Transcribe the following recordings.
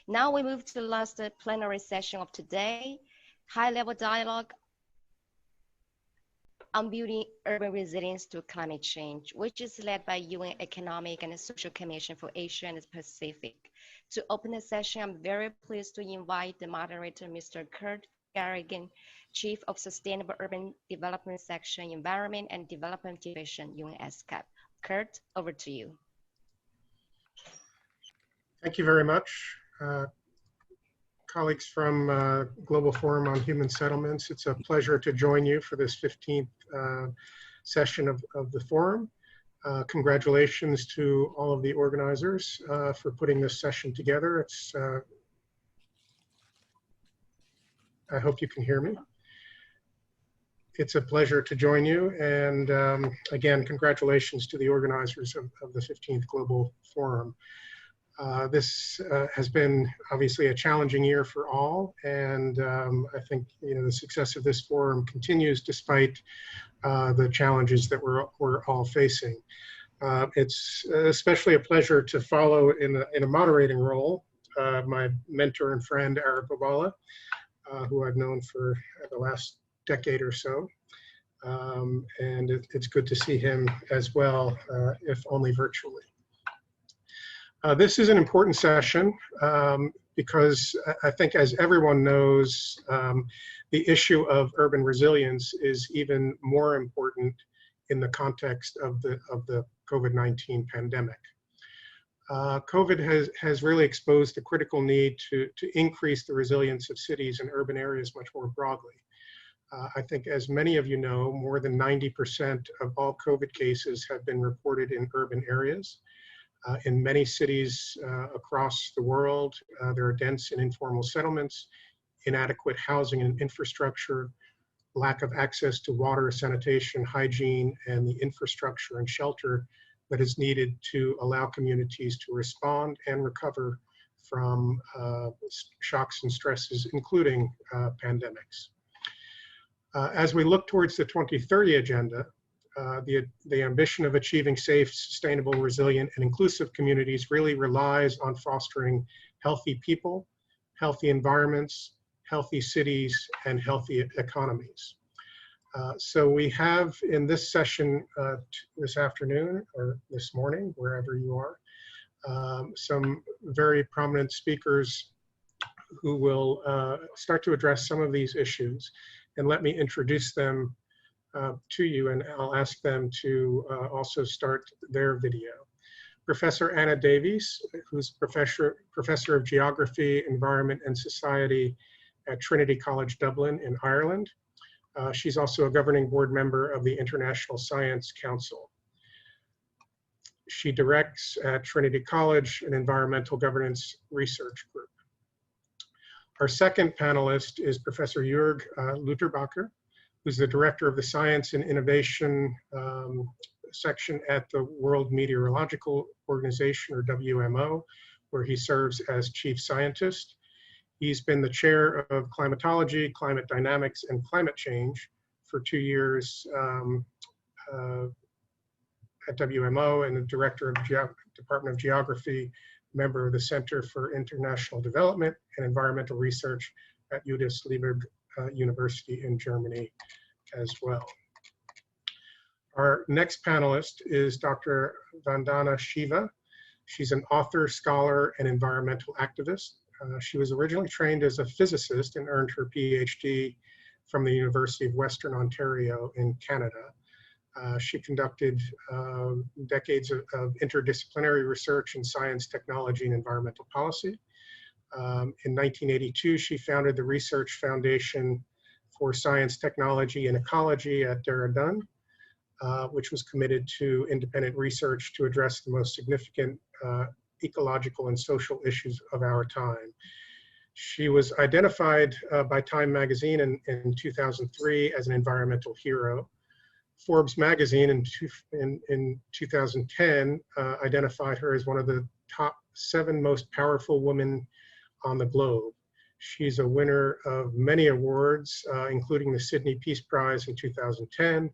Now we move to the last plenary session of today, high-level dialogue on building urban resilience to climate change, which is led by UN Economic and Social Commission for Asia and the Pacific. To open the session, I'm very pleased to invite the moderator, Mr. Kurt Garrigan, Chief of Sustainable Urban Development Section, Environment and Development Division, UN ESCAP. Kurt, over to you. Thank you very much. Colleagues from Global Forum on Human Settlements, it's a pleasure to join you for this 15th session of the forum. Congratulations to all of the organizers for putting this session together. I hope you can hear me. It's a pleasure to join you, and again, congratulations to the organizers of the 15th Global Forum. This has been obviously a challenging year for all, and I think the success of this forum continues despite the challenges that we're all facing. It's especially a pleasure to follow in a moderating role my mentor and friend Arif Bobala, who I've known for the last decade or so, and it's good to see him as well, if only virtually. This is an important session because I think, as everyone knows, the issue of urban resilience is even more important in the context of the COVID-19 pandemic. COVID has really exposed the critical need to increase the resilience of cities and urban areas much more broadly. I think, as many of you know, more than 90% of all COVID cases have been reported in urban areas. In many cities across the world, there are dense and informal settlements, inadequate housing and infrastructure, lack of access to water, sanitation, hygiene, and the infrastructure and shelter that is needed to allow communities to respond and recover from shocks and stresses, including pandemics. As we look towards the 2030 Agenda, the ambition of achieving safe, sustainable, resilient, and inclusive communities really relies on fostering healthy people, healthy environments, healthy cities, and healthy economies. So we have in this session this afternoon or this morning, wherever you are, some very prominent speakers who will start to address some of these issues. And let me introduce them to you, and I'll ask them to also start their video. Professor Anna Davies, who's professor of Geography, Environment and Society at Trinity College Dublin in Ireland. She's also a governing board member of the International Science Council. She directs at Trinity College an environmental governance research group. Our second panelist is Professor Jörg Lutherbacher, who's the director of the Science and Innovation section at the World Meteorological Organization, or WMO, where he serves as chief scientist. He's been the chair of climatology, climate dynamics, and climate change for 2 years at WMO, and the director of Department of Geography, member of the Center for International Development and Environmental Research at Judith-Leberg University in Germany as well. Our next panelist is Dr. Vandana Shiva. She's an author, scholar, and environmental activist. She was originally trained as a physicist and earned her PhD from the University of Western Ontario in Canada. She conducted decades of interdisciplinary research in science, technology, and environmental policy. In 1982, she founded the Research Foundation for Science, Technology, and Ecology at Dehradun, which was committed to independent research to address the most significant ecological and social issues of our time. She was identified by Time magazine in 2003 as an environmental hero. Forbes magazine in 2010 identified her as one of the top 7 most powerful women on the globe. She's a winner of many awards, including the Sydney Peace Prize in 2010,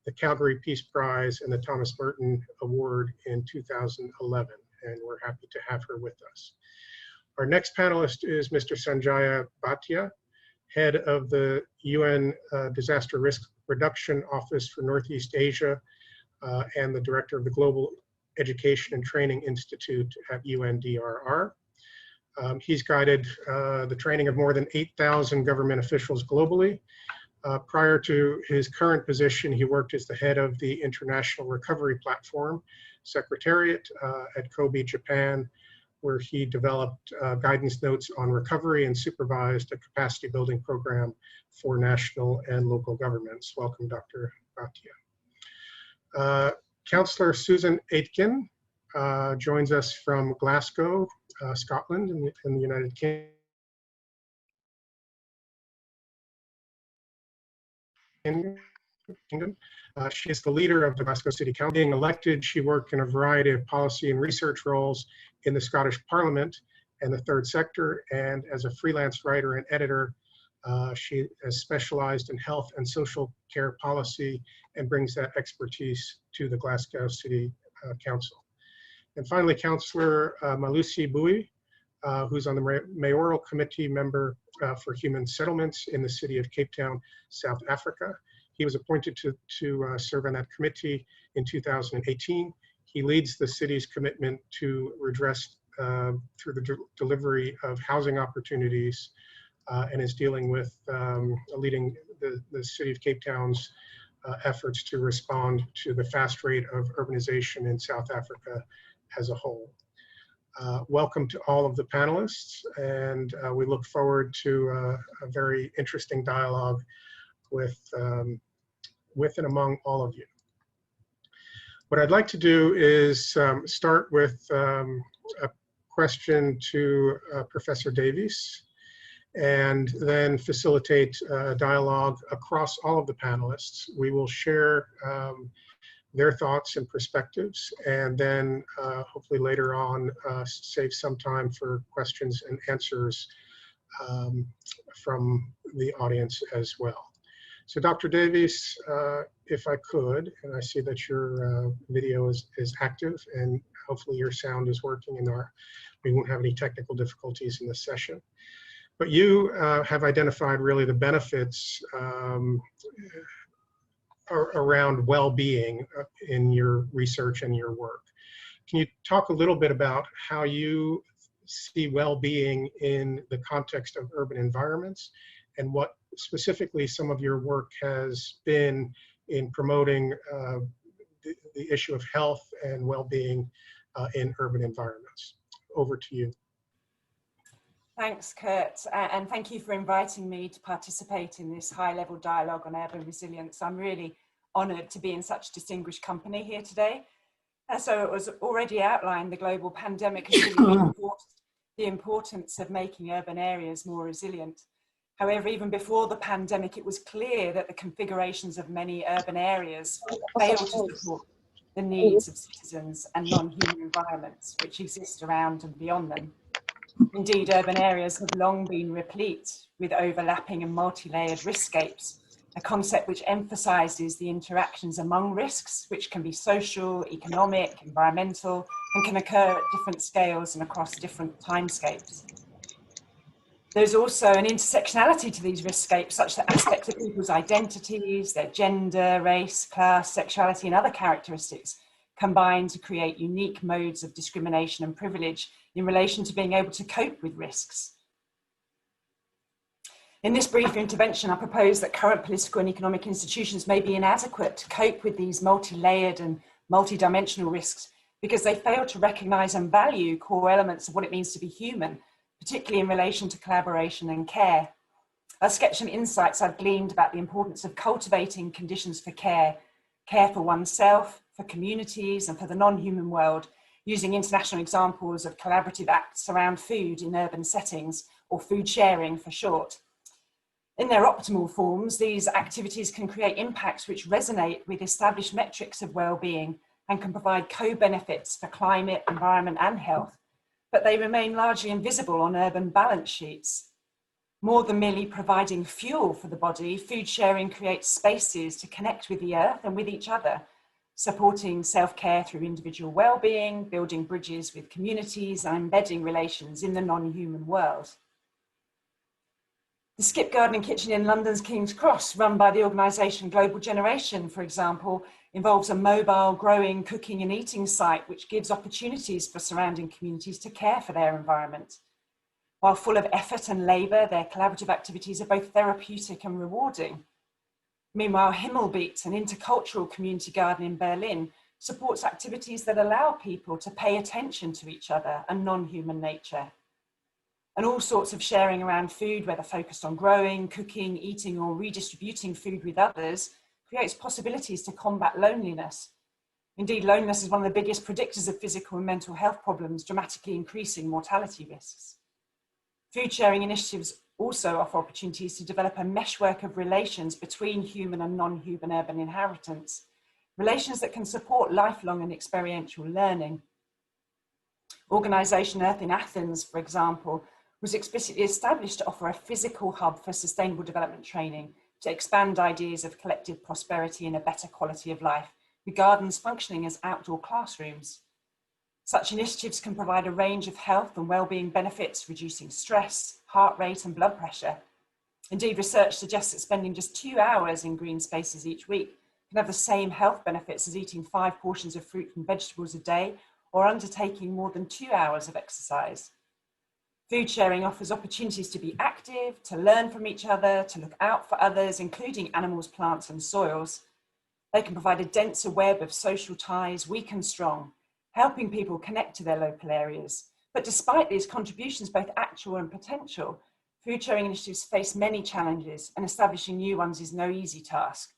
the Calgary Peace Prize, and the Thomas Merton Award in 2011. And we're happy to have her with us. Our next panelist is Mr. Sanjaya Bhatia, head of the UN Disaster Risk Reduction Office for Northeast Asia and the director of the Global Education and Training Institute at UNDRR. He's guided the training of more than 8,000 government officials globally. Prior to his current position, he worked as the head of the International Recovery Platform Secretariat at Kobe, Japan, where he developed guidance notes on recovery and supervised a capacity building program for national and local governments. Welcome, Dr. Bhatia. Councillor Susan Aitken joins us from Glasgow, Scotland in the United Kingdom. She is the leader of the Glasgow City Council. Being elected, she worked in a variety of policy and research roles in the Scottish Parliament and the third sector, and as a freelance writer and editor, she has specialized in health and social care policy and brings that expertise to the Glasgow City Council. And finally, Councillor Malusi Bui, who's on the mayoral committee member for human settlements in the city of Cape Town, South Africa. He was appointed to serve on that committee in 2018. He leads the city's commitment to redress through the delivery of housing opportunities and is dealing with leading the city of Cape Town's efforts to respond to the fast rate of urbanization in South Africa as a whole. Welcome to all of the panelists, and we look forward to a very interesting dialogue with and among all of you. What I'd like to do is start with a question to Professor Davies, and then facilitate a dialogue across all of the panelists. We will share their thoughts and perspectives, and then hopefully later on save some time for questions and answers from the audience as well. So Dr. Davies, if I could, and I see that your video is active and hopefully your sound is working and we won't have any technical difficulties in this session. But you have identified really the benefits around well-being in your research and your work. Can you talk a little bit about how you see well-being in the context of urban environments, and what specifically some of your work has been in promoting the issue of health and well-being in urban environments? Over to you. Thanks, Kurt, and thank you for inviting me to participate in this high-level dialogue on urban resilience. I'm really honoured to be in such distinguished company here today. So it was already outlined, the global pandemic has really reinforced the importance of making urban areas more resilient. However, even before the pandemic, it was clear that the configurations of many urban areas fail to support the needs of citizens and non-human environments which exist around and beyond them. Indeed, urban areas have long been replete with overlapping and multi-layered riskscapes, a concept which emphasizes the interactions among risks, which can be social, economic, environmental, and can occur at different scales and across different timescapes. There's also an intersectionality to these riskscapes, such that aspects of people's identities, their gender, race, class, sexuality, and other characteristics combine to create unique modes of discrimination and privilege in relation to being able to cope with risks. In this brief intervention, I propose that current political and economic institutions may be inadequate to cope with these multi-layered and multi-dimensional risks because they fail to recognize and value core elements of what it means to be human, particularly in relation to collaboration and care. I'll sketch some insights I've gleaned about the importance of cultivating conditions for care for oneself, for communities, and for the non-human world, using international examples of collaborative acts around food in urban settings, or food sharing for short. In their optimal forms, these activities can create impacts which resonate with established metrics of well-being and can provide co-benefits for climate, environment, and health, but they remain largely invisible on urban balance sheets. More than merely providing fuel for the body, food sharing creates spaces to connect with the earth and with each other, supporting self-care through individual well-being, building bridges with communities, and embedding relations in the non-human world. The Skip Garden and Kitchen in London's King's Cross, run by the organisation Global Generation, for example, involves a mobile, growing, cooking and eating site which gives opportunities for surrounding communities to care for their environment. While full of effort and labour, their collaborative activities are both therapeutic and rewarding. Meanwhile, Himmelbeet, an intercultural community garden in Berlin, supports activities that allow people to pay attention to each other and non-human nature. And all sorts of sharing around food, whether focused on growing, cooking, eating, or redistributing food with others, creates possibilities to combat loneliness. Indeed, loneliness is one of the biggest predictors of physical and mental health problems, dramatically increasing mortality risks. Food sharing initiatives also offer opportunities to develop a meshwork of relations between human and non-human urban inhabitants, relations that can support lifelong and experiential learning. Organisation Earth in Athens, for example, was explicitly established to offer a physical hub for sustainable development training to expand ideas of collective prosperity and a better quality of life, with gardens functioning as outdoor classrooms. Such initiatives can provide a range of health and well-being benefits, reducing stress, heart rate and blood pressure. Indeed, research suggests that spending just 2 hours in green spaces each week can have the same health benefits as eating 5 portions of fruit and vegetables a day or undertaking more than 2 hours of exercise. Food sharing offers opportunities to be active, to learn from each other, to look out for others, including animals, plants and soils. They can provide a denser web of social ties, weak and strong, helping people connect to their local areas. But despite these contributions, both actual and potential, food sharing initiatives face many challenges, and establishing new ones is no easy task.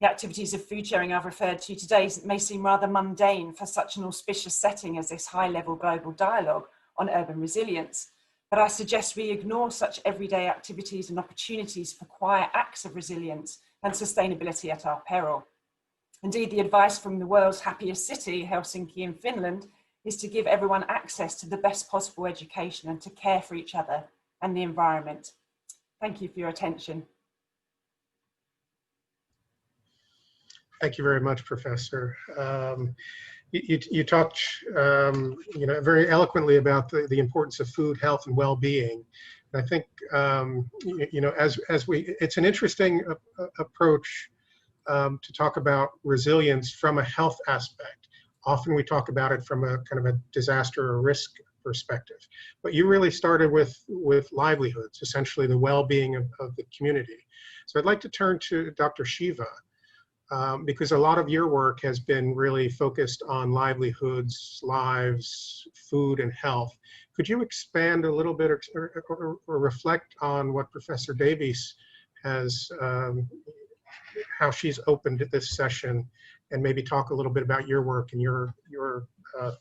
The activities of food sharing I've referred to today may seem rather mundane for such an auspicious setting as this high-level global dialogue on urban resilience, but I suggest we ignore such everyday activities and opportunities for quiet acts of resilience and sustainability at our peril. Indeed, the advice from the world's happiest city, Helsinki in Finland, is to give everyone access to the best possible education and to care for each other and the environment. Thank you for your attention. Thank you very much, Professor. You talked, very eloquently about the importance of food, health, and well-being. I think, it's an interesting approach to talk about resilience from a health aspect. Often we talk about it from a kind of a disaster or risk perspective, but you really started with livelihoods, essentially the well-being of the community. So I'd like to turn to Dr. Shiva, because a lot of your work has been really focused on livelihoods, lives, food, and health. Could you expand a little bit or reflect on what Professor Davies has, how she's opened this session, and maybe talk a little bit about your work and your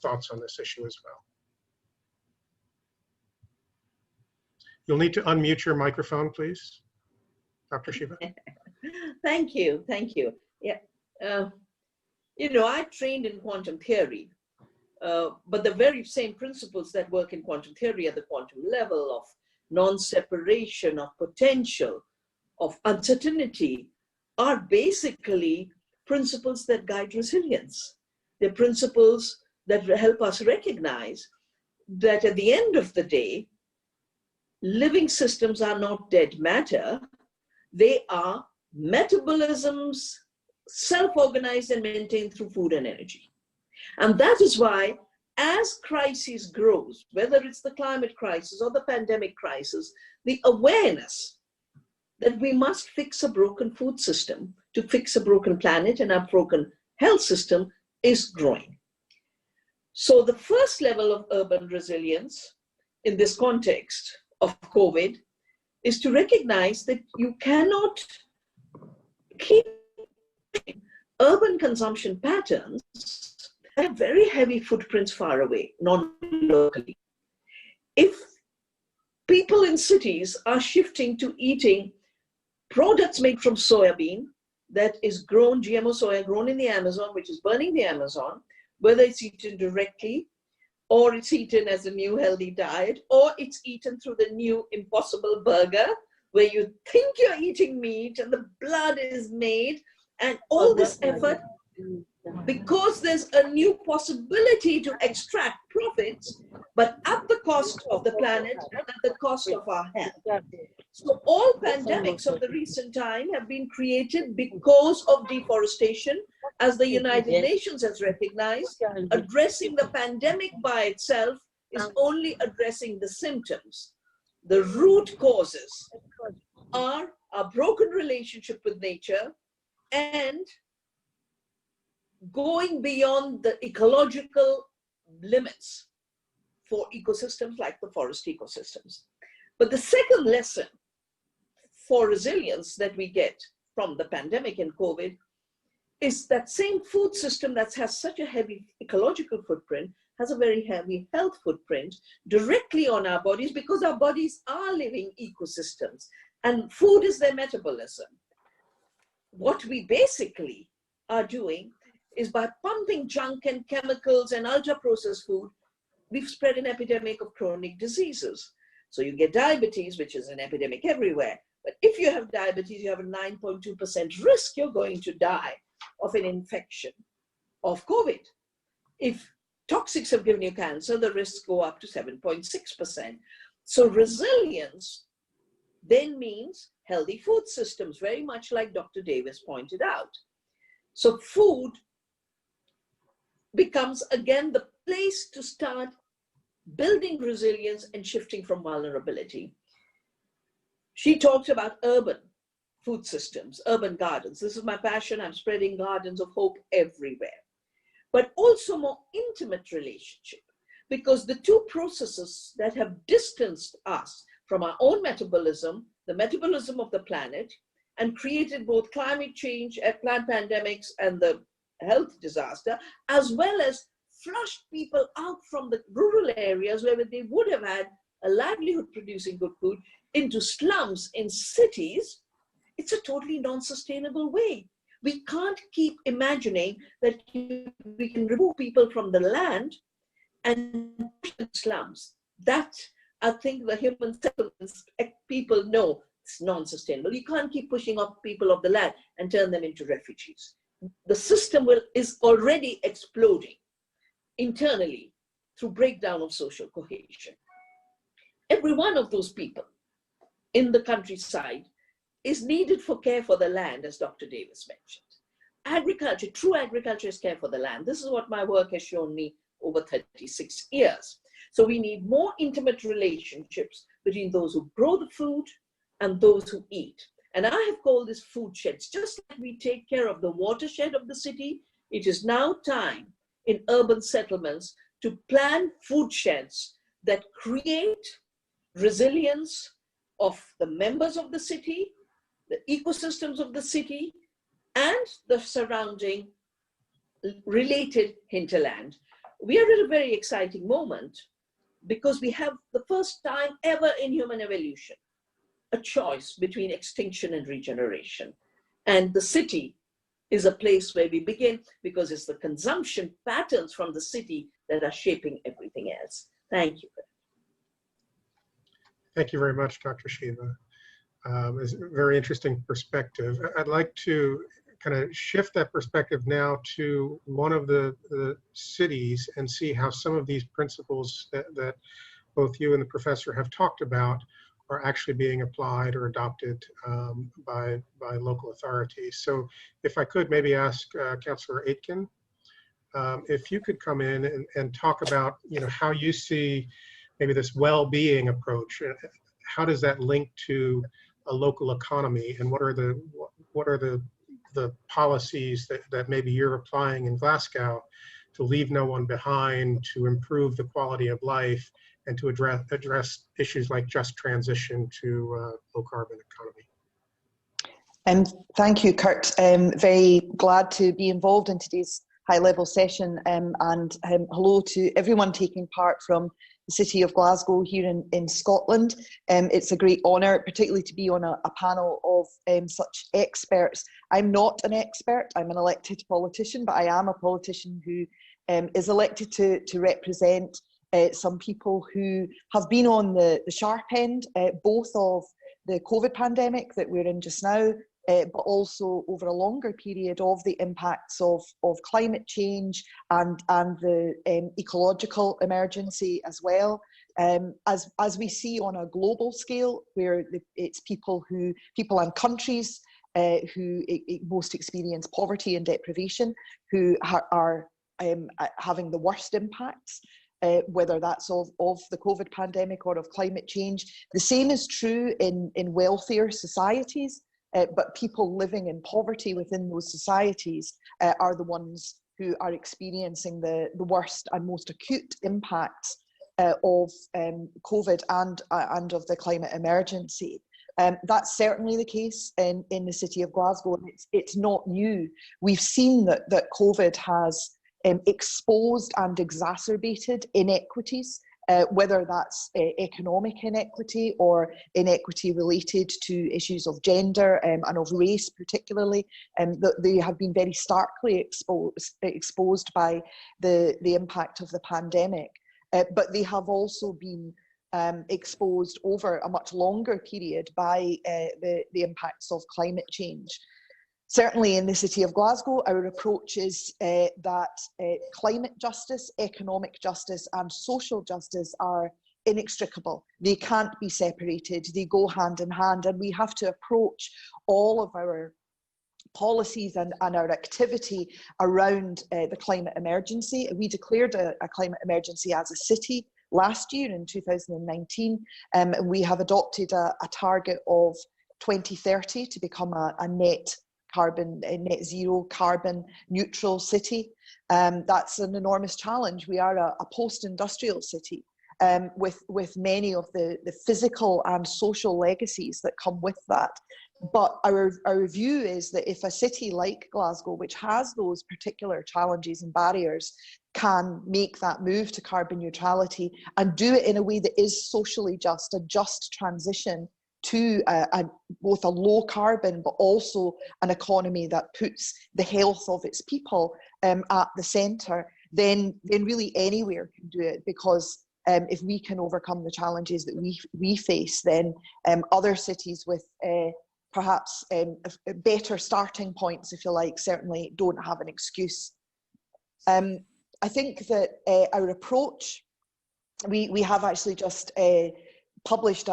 thoughts on this issue as well. You'll need to unmute your microphone, please, Dr. Shiva. Thank you. Yeah, I trained in quantum theory, but the very same principles that work in quantum theory at the quantum level of non-separation, of potential, of uncertainty, are basically principles that guide resilience. They're principles that help us recognize that at the end of the day, living systems are not dead matter. They are metabolisms, self-organized and maintained through food and energy. And that is why, as crisis grows, whether it's the climate crisis or the pandemic crisis, the awareness that we must fix a broken food system to fix a broken planet and a broken health system is growing. So the first level of urban resilience in this context of COVID is to recognize that you cannot keep urban consumption patterns that have very heavy footprints far away, non-locally. If people in cities are shifting to eating products made from soybean that is grown, GMO soya grown in the Amazon, which is burning the Amazon, whether it's eaten directly or it's eaten as a new healthy diet, or it's eaten through the new Impossible Burger, where you think you're eating meat and the blood is made, and all this effort, because there's a new possibility to extract profits, but at the cost of the planet and at the cost of our health. So all pandemics of the recent time have been created because of deforestation, as the United Nations has recognized. Addressing the pandemic by itself is only addressing the symptoms. The root causes are a broken relationship with nature and going beyond the ecological limits for ecosystems like the forest ecosystems. But the second lesson for resilience that we get from the pandemic and COVID is that same food system that has such a heavy ecological footprint has a very heavy health footprint directly on our bodies, because our bodies are living ecosystems and food is their metabolism. What we basically are doing is, by pumping junk and chemicals and ultra-processed food, we've spread an epidemic of chronic diseases. So you get diabetes, which is an epidemic everywhere. But if you have diabetes, you have a 9.2% risk you're going to die of an infection of COVID. If toxics have given you cancer, the risks go up to 7.6%. So resilience then means healthy food systems, very much like Dr. Davis pointed out. So food becomes again the place to start building resilience and shifting from vulnerability. She talked about urban food systems, urban gardens. This is my passion. I'm spreading gardens of hope everywhere. But also more intimate relationship, because the two processes that have distanced us from our own metabolism, the metabolism of the planet, and created both climate change, plant pandemics, and the health disaster, as well as flushed people out from the rural areas where they would have had a livelihood producing good food into slums in cities. It's a totally non-sustainable way. We can't keep imagining that we can remove people from the land and push them to slums. That, I think the human settlements people know it's non-sustainable. You can't keep pushing off people of the land and turn them into refugees. The system is already exploding internally through breakdown of social cohesion. Every one of those people in the countryside is needed for care for the land, as Dr. Davis mentioned. Agriculture, true agriculture is care for the land. This is what my work has shown me over 36 years. So we need more intimate relationships between those who grow the food and those who eat. And I have called this food sheds. Just like we take care of the watershed of the city, it is now time in urban settlements to plan food sheds that create resilience of the members of the city, the ecosystems of the city, and the surrounding related hinterland. We are at a very exciting moment because we have the first time ever in human evolution a choice between extinction and regeneration. And the city is a place where we begin, because it's the consumption patterns from the city that are shaping everything else. Thank you. Thank you very much, Dr. Shiva. It's a very interesting perspective. I'd like to kind of shift that perspective now to one of the cities and see how some of these principles that both you and the professor have talked about are actually being applied or adopted by local authorities. So if I could maybe ask Councillor Aitken, if you could come in and talk about, how you see maybe this well-being approach. How does that link to a local economy, and what are the policies that maybe you're applying in Glasgow to leave no one behind, to improve the quality of life, and to address issues like just transition to low carbon economy? Thank you, Kurt. Very glad to be involved in today's high-level session, and hello to everyone taking part from the City of Glasgow here in Scotland. It's a great honour, particularly to be on a panel of such experts. I'm not an expert, I'm an elected politician, but I am a politician who is elected to represent some people who have been on the sharp end, both of the COVID pandemic that we're in just now, but also over a longer period of the impacts of climate change and the ecological emergency as well. As we see on a global scale, where it's people and countries who most experience poverty and deprivation, who are having the worst impacts, whether that's of the COVID pandemic or of climate change. The same is true in wealthier societies, but people living in poverty within those societies are the ones who are experiencing the worst and most acute impacts of COVID and of the climate emergency. That's certainly the case in the city of Glasgow, and it's not new. We've seen that COVID has exposed and exacerbated inequities, whether that's economic inequity or inequity related to issues of gender and of race particularly, that they have been very starkly exposed by the impact of the pandemic. But they have also been exposed over a much longer period by the impacts of climate change. Certainly in the city of Glasgow, our approach is that climate justice, economic justice and social justice are inextricable. They can't be separated, they go hand in hand, and we have to approach all of our policies and our activity around the climate emergency. We declared a climate emergency as a city last year in 2019, and we have adopted a target of 2030 to become a net zero carbon neutral city. That's an enormous challenge. We are a post-industrial city with many of the physical and social legacies that come with that. But our view is that if a city like Glasgow, which has those particular challenges and barriers, can make that move to carbon neutrality and do it in a way that is socially just, a just transition to both a low carbon, but also an economy that puts the health of its people at the centre, then really anywhere can do it. Because if we can overcome the challenges that we face, then other cities with perhaps better starting points, if you like, certainly don't have an excuse. I think that our approach, we have actually just published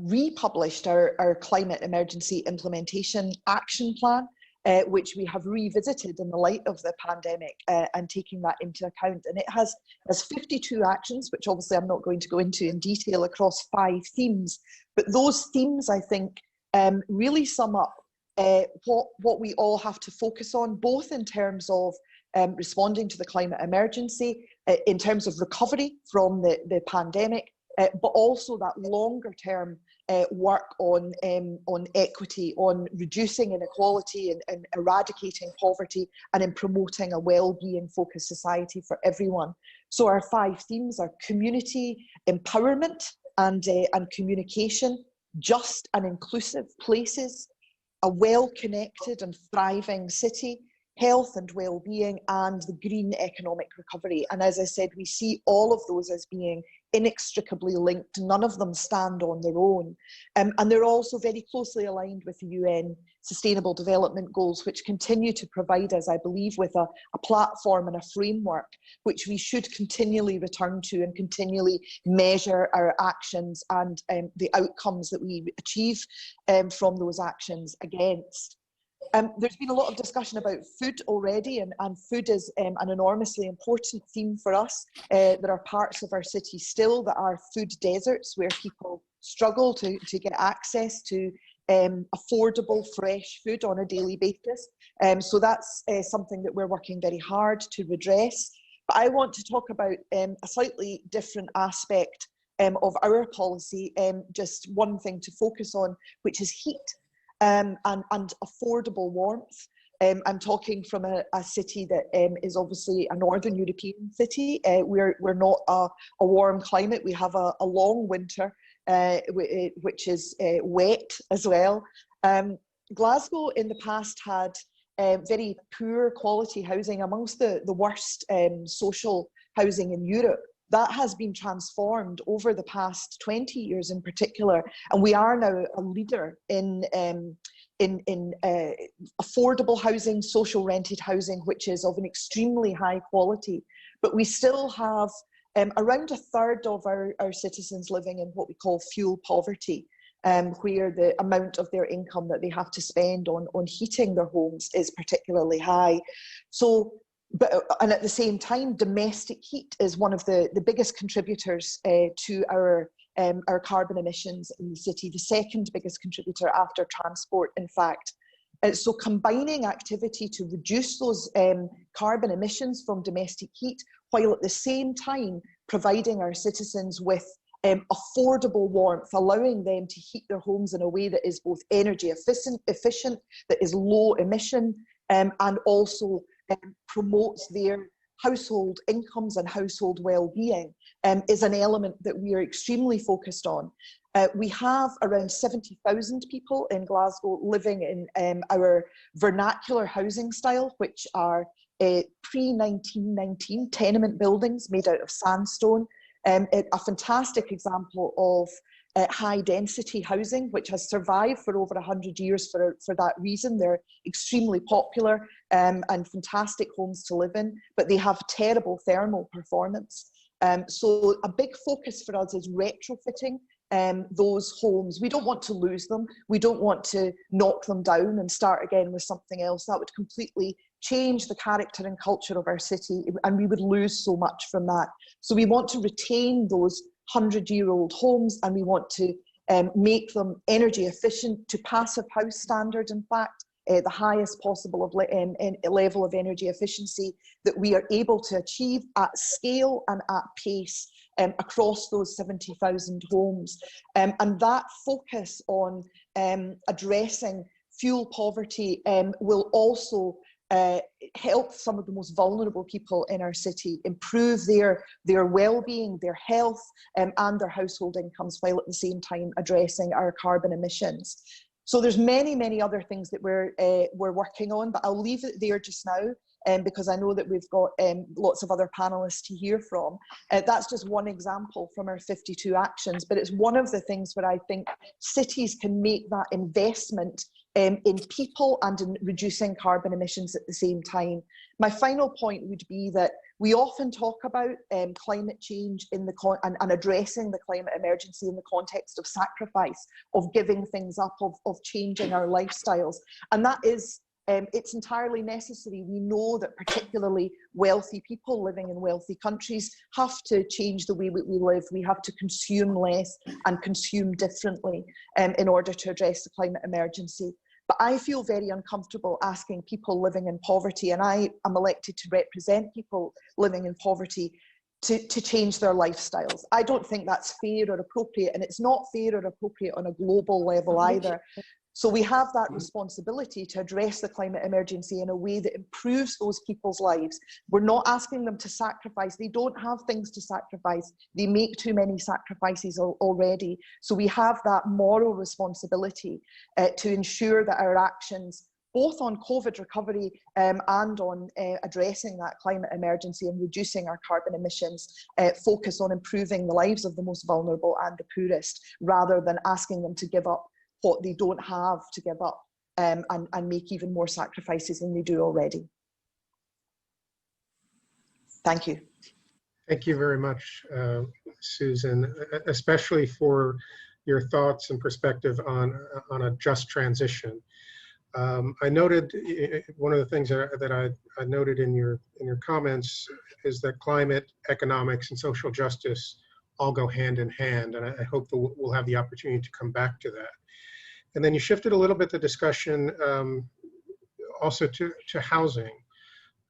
republished our climate emergency implementation action plan, which we have revisited in the light of the pandemic and taking that into account. And it has 52 actions, which obviously I'm not going to go into in detail, across 5 themes. But those themes, I think, really sum up what we all have to focus on, both in terms of responding to the climate emergency, in terms of recovery from the pandemic, but also that longer term work on equity, on reducing inequality and eradicating poverty, and in promoting a well-being focused society for everyone. So our 5 themes are community empowerment and communication, just and inclusive places, a well-connected and thriving city, health and well-being, and the green economic recovery. And as I said, we see all of those as being inextricably linked. None of them stand on their own. And they're also very closely aligned with the UN Sustainable Development Goals, which continue to provide us, I believe, with a platform and a framework which we should continually return to and continually measure our actions and the outcomes that we achieve from those actions against. There's been a lot of discussion about food already, and food is an enormously important theme for us. There are parts of our city still that are food deserts, where people struggle to get access to affordable, fresh food on a daily basis. So that's something that we're working very hard to redress. But I want to talk about a slightly different aspect of our policy, just one thing to focus on, which is heat. And affordable warmth. I'm talking from a city that is obviously a Northern European city. We're not a warm climate. We have a long winter, which is wet as well. Glasgow in the past had very poor quality housing, amongst the worst social housing in Europe. That has been transformed over the past 20 years in particular, and we are now a leader in in affordable housing, social rented housing, which is of an extremely high quality. But we still have around a third of our citizens living in what we call fuel poverty, where the amount of their income that they have to spend on heating their homes is particularly high. So, and at the same time, domestic heat is one of the biggest contributors to our carbon emissions in the city, the second biggest contributor after transport, in fact. So combining activity to reduce those carbon emissions from domestic heat, while at the same time providing our citizens with affordable warmth, allowing them to heat their homes in a way that is both energy efficient, that is low emission, and also promotes their household incomes and household well-being, is an element that we are extremely focused on. We have around 70,000 people in Glasgow living in our vernacular housing style, which are pre-1919 tenement buildings made out of sandstone. A fantastic example of high density housing, which has survived for over 100 years for that reason. They're extremely popular and fantastic homes to live in, but they have terrible thermal performance. So a big focus for us is retrofitting those homes. We don't want to lose them. We don't want to knock them down and start again with something else. That would completely change the character and culture of our city, and we would lose so much from that. So we want to retain those 100-year-old homes, and we want to make them energy efficient to passive house standard, in fact, the highest possible level of energy efficiency that we are able to achieve at scale and at pace across those 70,000 homes. And that focus on addressing fuel poverty will also help some of the most vulnerable people in our city improve their well-being, their health, and their household incomes, while at the same time addressing our carbon emissions. So there's many other things that we're working on, but I'll leave it there just now, because I know that we've got lots of other panelists to hear from. That's just one example from our 52 actions, but it's one of the things where I think cities can make that investment in people and in reducing carbon emissions at the same time. My final point would be that we often talk about climate change and addressing the climate emergency in the context of sacrifice, of giving things up, of changing our lifestyles. And that is, it's entirely necessary. We know that particularly wealthy people living in wealthy countries have to change the way that we live. We have to consume less and consume differently in order to address the climate emergency. But I feel very uncomfortable asking people living in poverty, and I am elected to represent people living in poverty, to change their lifestyles. I don't think that's fair or appropriate, and it's not fair or appropriate on a global level either. So we have that responsibility to address the climate emergency in a way that improves those people's lives. We're not asking them to sacrifice. They don't have things to sacrifice. They make too many sacrifices already. So we have that moral responsibility to ensure that our actions, both on COVID recovery and on addressing that climate emergency and reducing our carbon emissions, focus on improving the lives of the most vulnerable and the poorest, rather than asking them to give up what they don't have to give up, and make even more sacrifices than they do already. Thank you. Thank you very much, Susan, especially for your thoughts and perspective on a just transition. I noted one of the things that I noted in your comments is that climate, economics, and social justice all go hand in hand, and I hope that we'll have the opportunity to come back to that. And then you shifted a little bit the discussion also to housing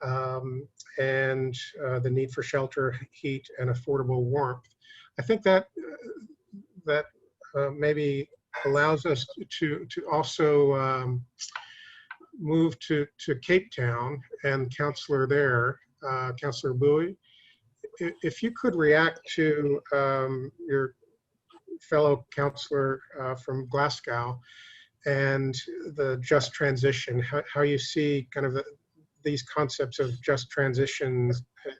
and the need for shelter, heat, and affordable warmth. I think that maybe allows us to also move to Cape Town and Councillor there, Councillor Bui. If you could react to your fellow councillor from Glasgow and the just transition, how you see kind of these concepts of just transition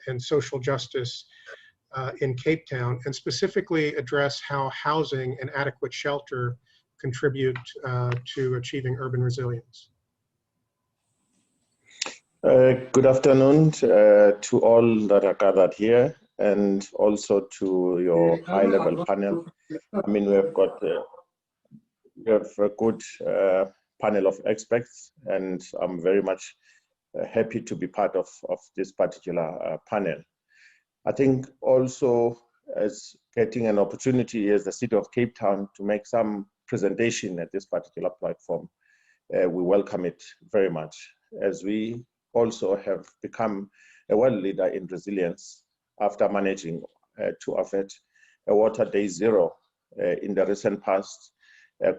and social justice in Cape Town, and specifically address how housing and adequate shelter contribute to achieving urban resilience. Good afternoon to all that are gathered here, and also to your high-level panel. I mean, we have a good panel of experts, and I'm very much happy to be part of this particular panel. I think also as getting an opportunity as the City of Cape Town to make some presentation at this particular platform, we welcome it very much, as we also have become a world leader in resilience after managing to avert a water day zero in the recent past,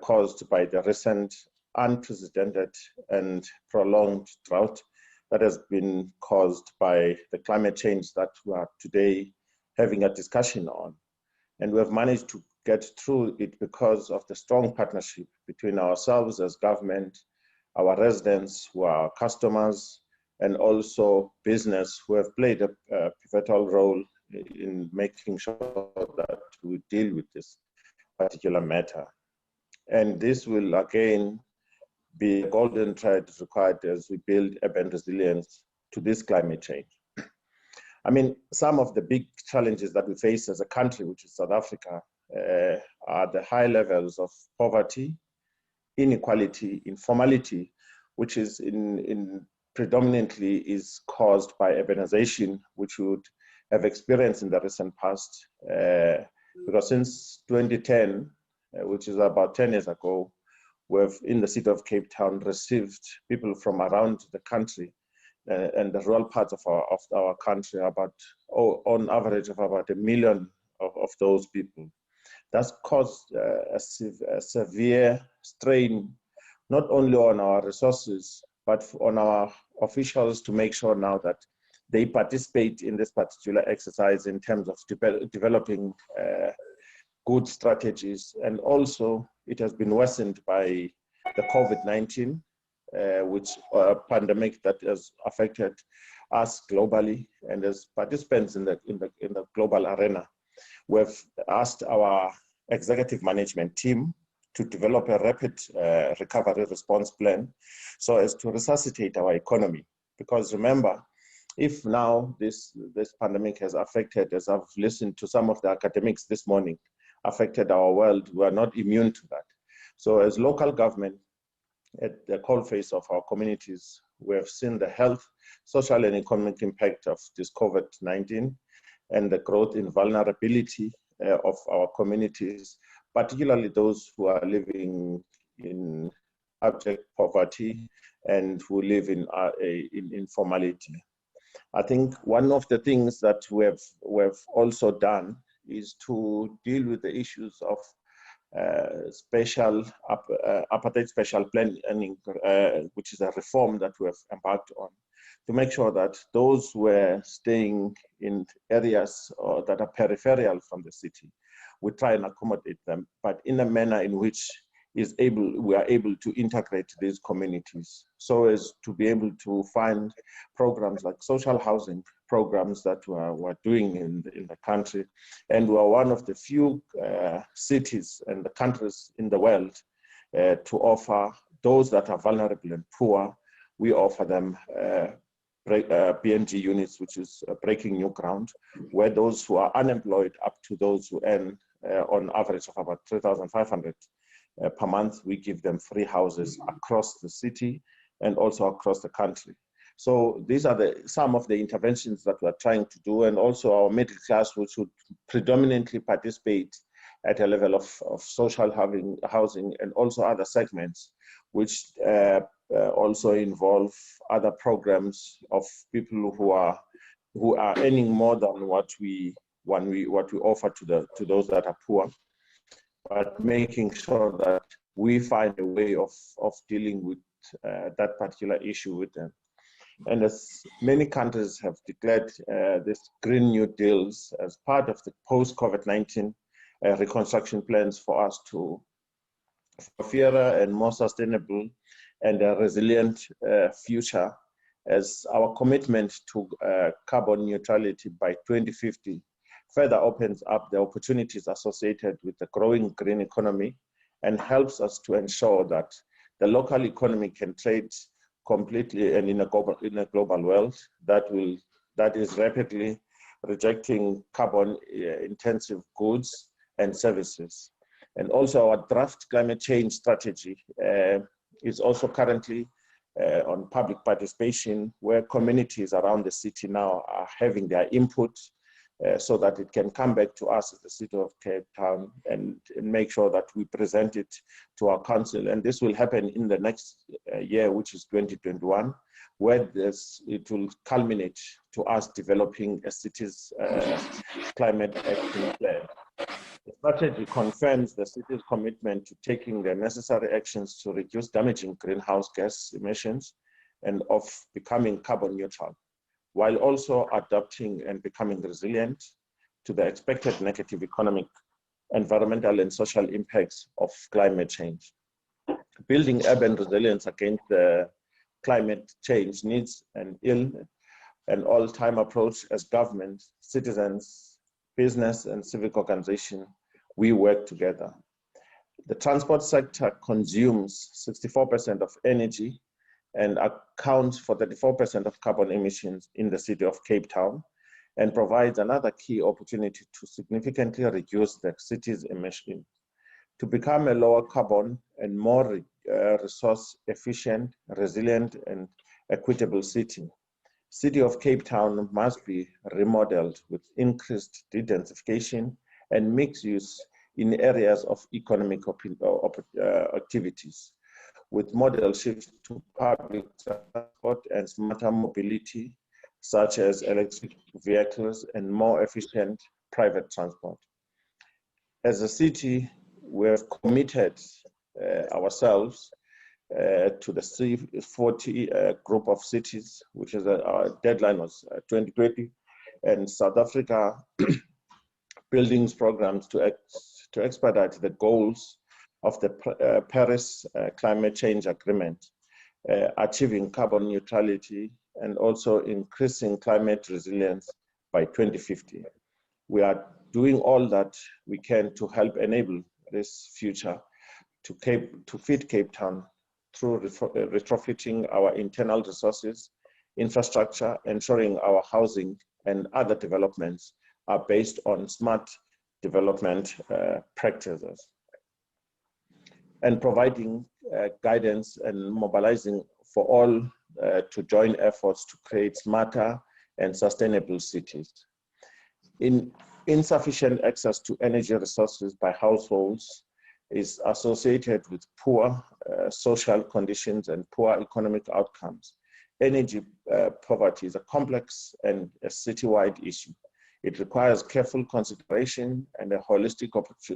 caused by the recent unprecedented and prolonged drought that has been caused by the climate change that we are today having a discussion on. And we have managed to get through it because of the strong partnership between ourselves as government, our residents who are customers, and also business who have played a pivotal role in making sure that we deal with this particular matter. And this will again be a golden thread required as we build urban resilience to this climate change. I mean, some of the big challenges that we face as a country, which is South Africa, are the high levels of poverty, inequality, informality, which is predominantly is caused by urbanization, which we would have experienced in the recent past. Because since 2010, which is about 10 years ago, we've in the City of Cape Town received people from around the country and the rural parts of our country, about on average of about 1 million of those people. That's caused a severe strain, not only on our resources, but on our officials to make sure now that they participate in this particular exercise in terms of developing good strategies. And also it has been worsened by the COVID-19, which pandemic that has affected us globally. And as participants in the global arena, we've asked our executive management team to develop a rapid recovery response plan so as to resuscitate our economy. Because remember, if now this pandemic has affected, as I've listened to some of the academics this morning, affected our world, we are not immune to that. So as local government, at the coalface of our communities, we have seen the health, social and economic impact of this COVID-19 and the growth in vulnerability of our communities, particularly those who are living in abject poverty and who live in informality. I think one of the things that we've also done is to deal with the issues of apartheid special planning, which is a reform that we have embarked on, to make sure that those who are staying in areas that are peripheral from the city, we try and accommodate them, but in a manner in which we are able to integrate these communities so as to be able to find programs like social housing programs that we're doing in the country. And we are one of the few cities and the countries in the world to offer those that are vulnerable and poor. We offer them BNG units, which is breaking new ground, where those who are unemployed up to those who earn on average of about 3,500 per month, we give them free houses across the city and also across the country. So these are some of the interventions that we're trying to do, and also our middle class, which would predominantly participate at a level of social housing and also other segments, which also involve other programs of people who are earning more than what we offer to those that are poor, but making sure that we find a way of dealing with that particular issue with them. And as many countries have declared this Green New Deals as part of the post-COVID-19 reconstruction plans for us to fairer and more sustainable and a resilient future, as our commitment to carbon neutrality by 2050 further opens up the opportunities associated with the growing green economy and helps us to ensure that the local economy can trade completely and in a global world that is rapidly rejecting carbon intensive goods and services. And also our draft climate change strategy is also currently on public participation, where communities around the city now are having their input so that it can come back to us as the City of Cape Town and make sure that we present it to our council. And this will happen in the next year, which is 2021, where it will culminate to us developing a city's climate action plan. The strategy confirms the city's commitment to taking the necessary actions to reduce damaging greenhouse gas emissions and of becoming carbon neutral, while also adapting and becoming resilient to the expected negative economic, environmental, and social impacts of climate change. Building urban resilience against the climate change needs an all-time approach as government, citizens, business, and civic organization. We work together. The transport sector consumes 64% of energy and accounts for 34% of carbon emissions in the City of Cape Town, and provides another key opportunity to significantly reduce the city's emissions. To become a lower carbon and more resource efficient, resilient, and equitable city, City of Cape Town must be remodeled with increased densification and mixed use in areas of economic activities, with model shifts to public transport and smarter mobility, such as electric vehicles and more efficient private transport. As a city, we have committed ourselves to the C40 group of cities, which is our deadline was 2020, and South Africa buildings programs to expedite the goals of the Paris Climate Change Agreement, achieving carbon neutrality and also increasing climate resilience by 2050. We are doing all that we can to help enable this future to feed Cape Town through retrofitting our internal resources, infrastructure, ensuring our housing and other developments are based on smart development practices, and providing guidance and mobilizing for all to join efforts to create smarter and sustainable cities. Insufficient access to energy resources by households is associated with poor social conditions and poor economic outcomes. Energy poverty is a complex and a citywide issue. It requires careful consideration and a holistic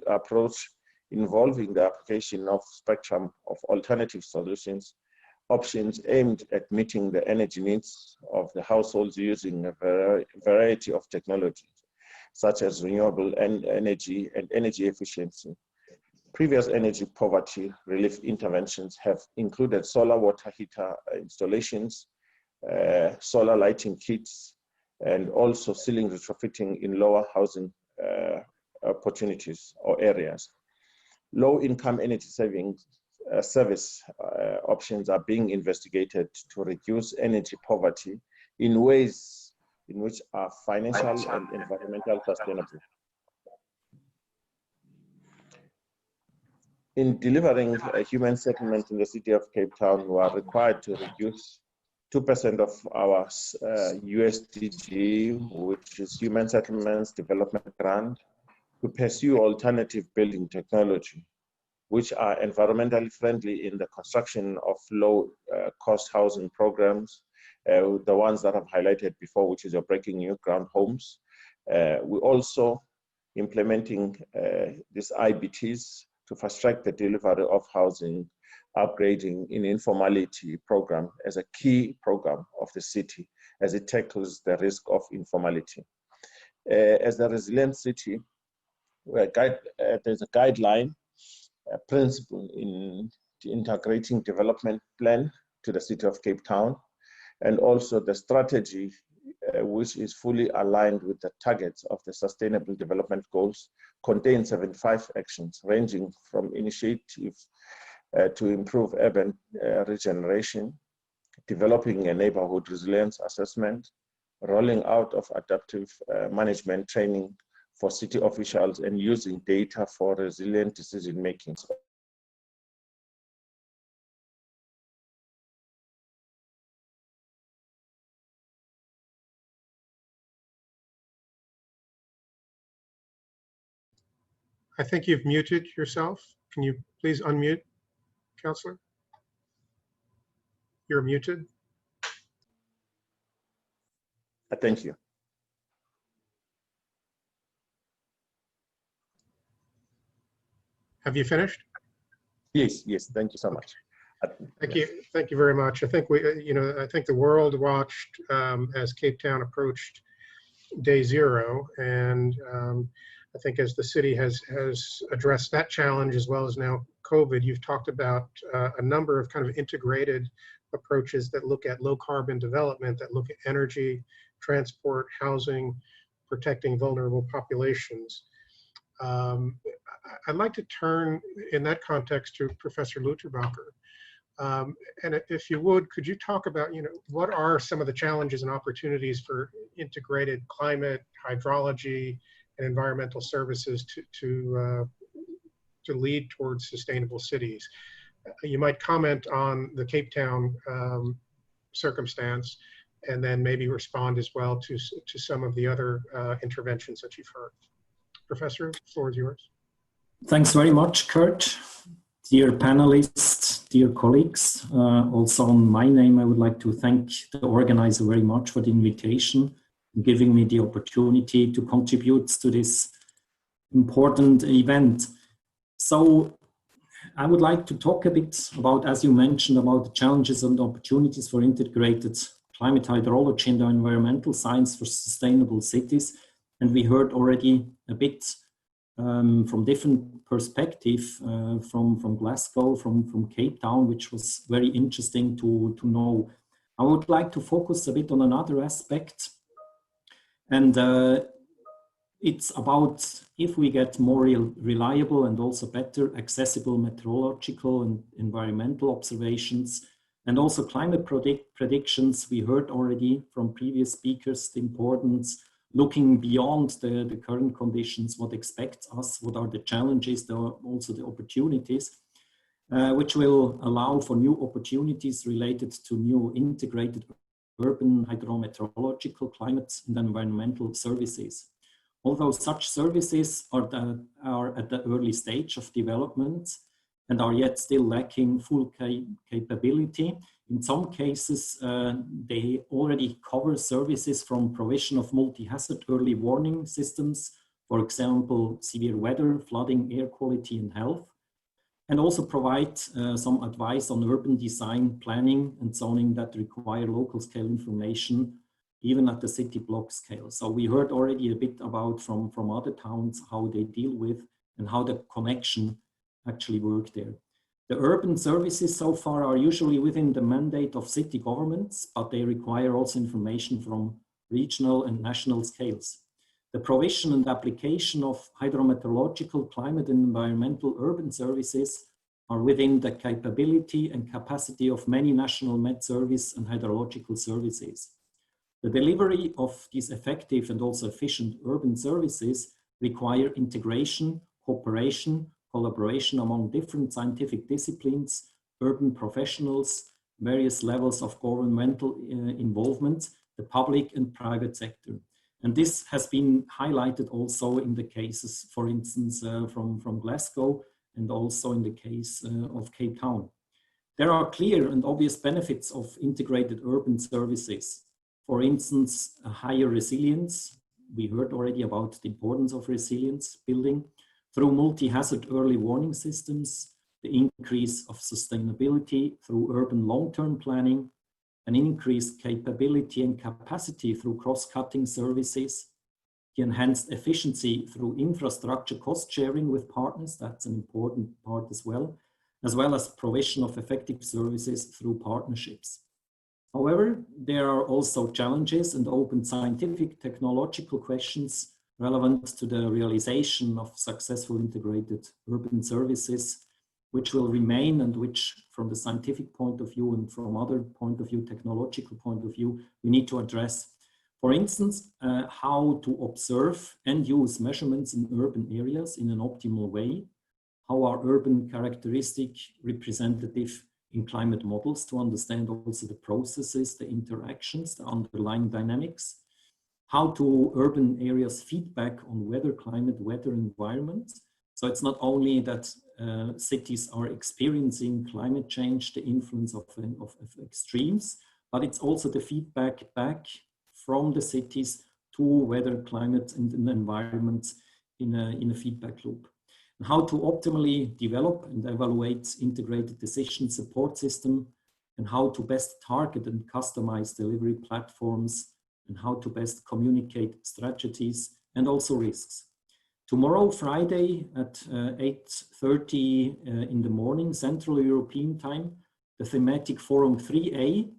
approach involving the application of spectrum of alternative solutions, options aimed at meeting the energy needs of the households using a variety of technologies, such as renewable energy and energy efficiency. Previous energy poverty relief interventions have included solar water heater installations, solar lighting kits, and also ceiling retrofitting in lower housing opportunities or areas. Low-income energy savings service options are being investigated to reduce energy poverty in ways in which are financial and environmental sustainable. In delivering a human settlement in the City of Cape Town, we are required to reduce 2% of our USDG, which is Human Settlements Development Grant, to pursue alternative building technology, which are environmentally friendly in the construction of low-cost housing programs, the ones that I've highlighted before, which is your breaking new ground homes. We're also implementing these IBTs to fast-track the delivery of housing upgrading in informality program as a key program of the city as it tackles the risk of informality. As a resilient city, there's a guideline, a principle in the integrating development plan to the City of Cape Town, and also the strategy which is fully aligned with the targets of the Sustainable Development Goals, contains 75 actions ranging from initiative to improve urban regeneration, developing a neighborhood resilience assessment, rolling out of adaptive management training for city officials, and using data for resilient decision making. I think you've muted yourself. Can you please unmute, Councillor? You're muted. Thank you. Have you finished? Yes, yes, thank you so much. Thank you very much. I think I think the world watched as Cape Town approached day zero, and I think as the city has addressed that challenge as well as now COVID, you've talked about a number of kind of integrated approaches that look at low carbon development, that look at energy, transport, housing, protecting vulnerable populations. I'd like to turn in that context to Professor Lutterbacher. And if you would, could you talk about, what are some of the challenges and opportunities for integrated climate, hydrology, and environmental services to lead towards sustainable cities? You might comment on the Cape Town circumstance, and then maybe respond as well to some of the other interventions that you've heard. Professor, the floor is yours. Thanks very much, Kurt. Dear panelists, dear colleagues, also on my name, I would like to thank the organizer very much for the invitation, giving me the opportunity to contribute to this important event. So I would like to talk a bit about, as you mentioned, about the challenges and opportunities for integrated climate hydrology and environmental science for sustainable cities. And we heard already a bit from different perspective from Glasgow, from Cape Town, which was very interesting to know. I would like to focus a bit on another aspect, and it's about if we get more reliable and also better accessible meteorological and environmental observations, and also climate predictions. We heard already from previous speakers the importance looking beyond the current conditions, what expects us, what are the challenges, also the opportunities, which will allow for new opportunities related to new integrated urban hydrometeorological, climate and environmental services. Although such services are at the early stage of development and are yet still lacking full capability, in some cases, they already cover services from provision of multi-hazard early warning systems, for example, severe weather, flooding, air quality and health, and also provide some advice on urban design, planning and zoning that require local scale information, even at the city block scale. So we heard already a bit about from other towns how they deal with and how the connection actually work there. The urban services so far are usually within the mandate of city governments, but they require also information from regional and national scales. The provision and application of hydrometeorological, climate and environmental urban services are within the capability and capacity of many national Met Service and hydrological services. The delivery of these effective and also efficient urban services require integration, cooperation, collaboration among different scientific disciplines, urban professionals, various levels of governmental involvement, the public and private sector. And this has been highlighted also in the cases, for instance, from Glasgow and also in the case of Cape Town. There are clear and obvious benefits of integrated urban services. For instance, a higher resilience. We heard already about the importance of resilience building through multi-hazard early warning systems, the increase of sustainability through urban long-term planning, an increased capability and capacity through cross-cutting services, the enhanced efficiency through infrastructure cost sharing with partners, that's an important part as well as provision of effective services through partnerships. However, there are also challenges and open scientific technological questions relevant to the realization of successful integrated urban services, which will remain and which from the scientific point of view and from other point of view, technological point of view, we need to address. For instance, how to observe and use measurements in urban areas in an optimal way. How are urban characteristics representative in climate models to understand also the processes, the interactions, the underlying dynamics? How do urban areas feedback on weather, climate, weather environment? So it's not only that cities are experiencing climate change, the influence of extremes, but it's also the feedback back from the cities to weather, climate, and environment in a feedback loop. And how to optimally develop and evaluate integrated decision support system, and how to best target and customize delivery platforms, and how to best communicate strategies and also risks. Tomorrow, Friday at 8:30 in the morning, Central European time, the thematic forum 3A,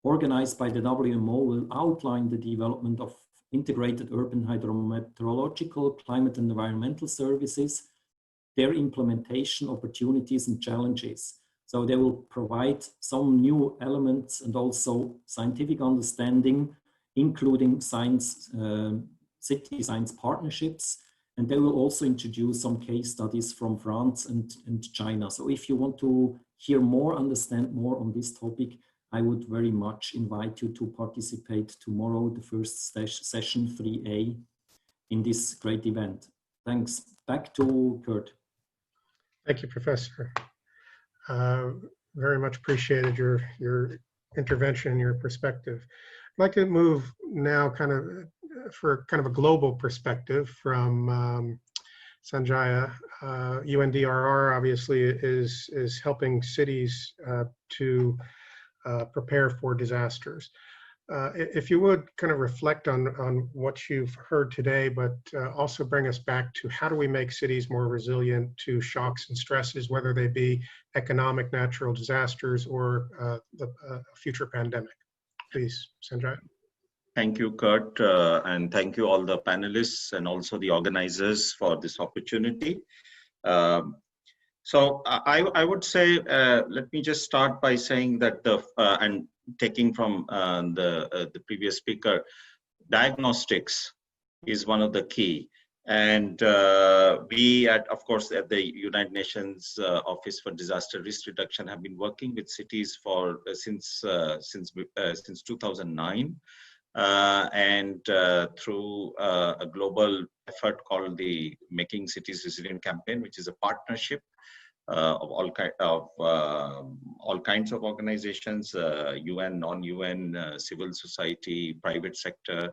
organized by the WMO, will outline the development of integrated urban hydrometeorological, climate and environmental services, their implementation opportunities and challenges. So they will provide some new elements and also scientific understanding, including science, city science partnerships. And they will also introduce some case studies from France and China. So if you want to hear more, understand more on this topic, I would very much invite you to participate tomorrow, the first session 3A in this great event. Thanks. Back to Kurt. Thank you, Professor. Very much appreciated your intervention and your perspective. I'd like to move now for a global perspective from Sanjaya. UNDRR obviously is helping cities to prepare for disasters. If you would reflect on what you've heard today, but also bring us back to how do we make cities more resilient to shocks and stresses, whether they be economic, natural disasters, or the future pandemic. Please, Sanjaya. Thank you, Kurt, and thank you all the panelists and also the organizers for this opportunity. So I would say, let me just start by saying that and taking from the previous speaker, diagnostics is one of the key. And we of course, at the United Nations Office for Disaster Risk Reduction have been working with cities since 2009. And through a global effort called the Making Cities Resilient campaign, which is a partnership of all kinds of organizations, UN, non-UN, civil society, private sector,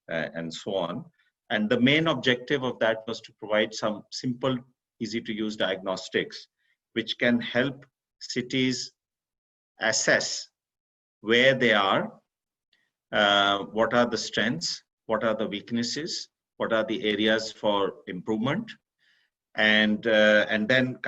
and so on. And the main objective of that was to provide some simple, easy-to-use diagnostics, which can help cities assess where they are, what are the strengths, what are the weaknesses, what are the areas for improvement, and then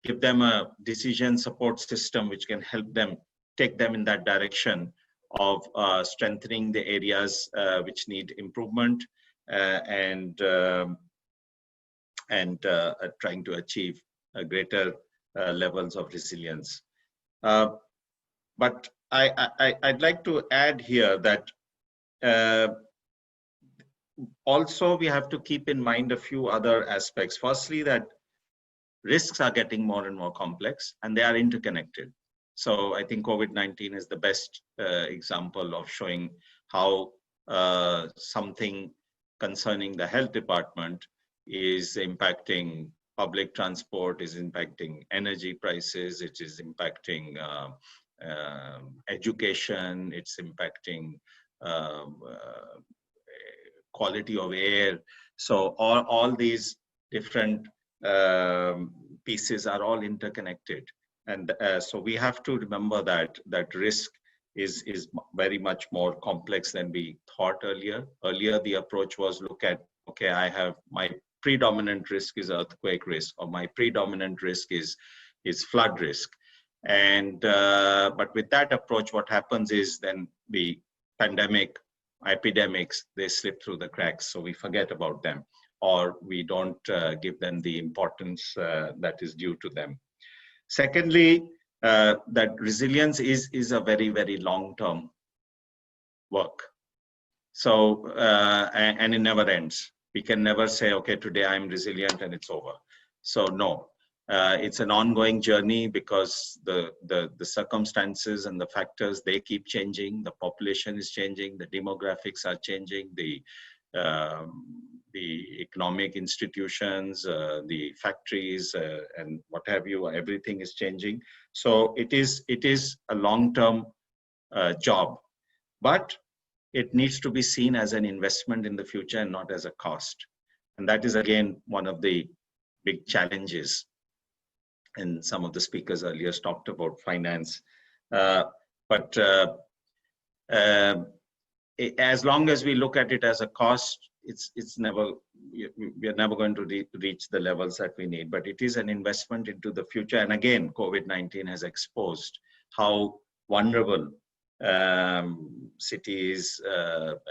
give them a decision support system which can help them take them in that direction of strengthening the areas which need improvement and trying to achieve greater levels of resilience. But I'd like to add here that also we have to keep in mind a few other aspects. Firstly, that risks are getting more and more complex and they are interconnected. So I think COVID-19 is the best example of showing how something concerning the health department is impacting public transport, is impacting energy prices, it is impacting education, it's impacting quality of air. So all these different pieces are all interconnected. And so we have to remember that risk is very much more complex than we thought earlier. Earlier, the approach was look at, okay, I have my predominant risk is earthquake risk, or my predominant risk is flood risk. And but with that approach, what happens is then the epidemics, they slip through the cracks. So we forget about them, or we don't give them the importance that is due to them. Secondly, that resilience is a very, very long-term work. So, and it never ends. We can never say, okay, today I'm resilient and it's over. So no, it's an ongoing journey, because the circumstances and the factors, they keep changing. The population is changing, the demographics are changing, the economic institutions, the factories, and what have you, everything is changing. So it is a long-term job, but it needs to be seen as an investment in the future and not as a cost. And that is again one of the big challenges. And some of the speakers earlier talked about finance, but as long as we look at it as a cost, we are never going to reach the levels that we need. But it is an investment into the future. And again, COVID-19 has exposed how vulnerable cities,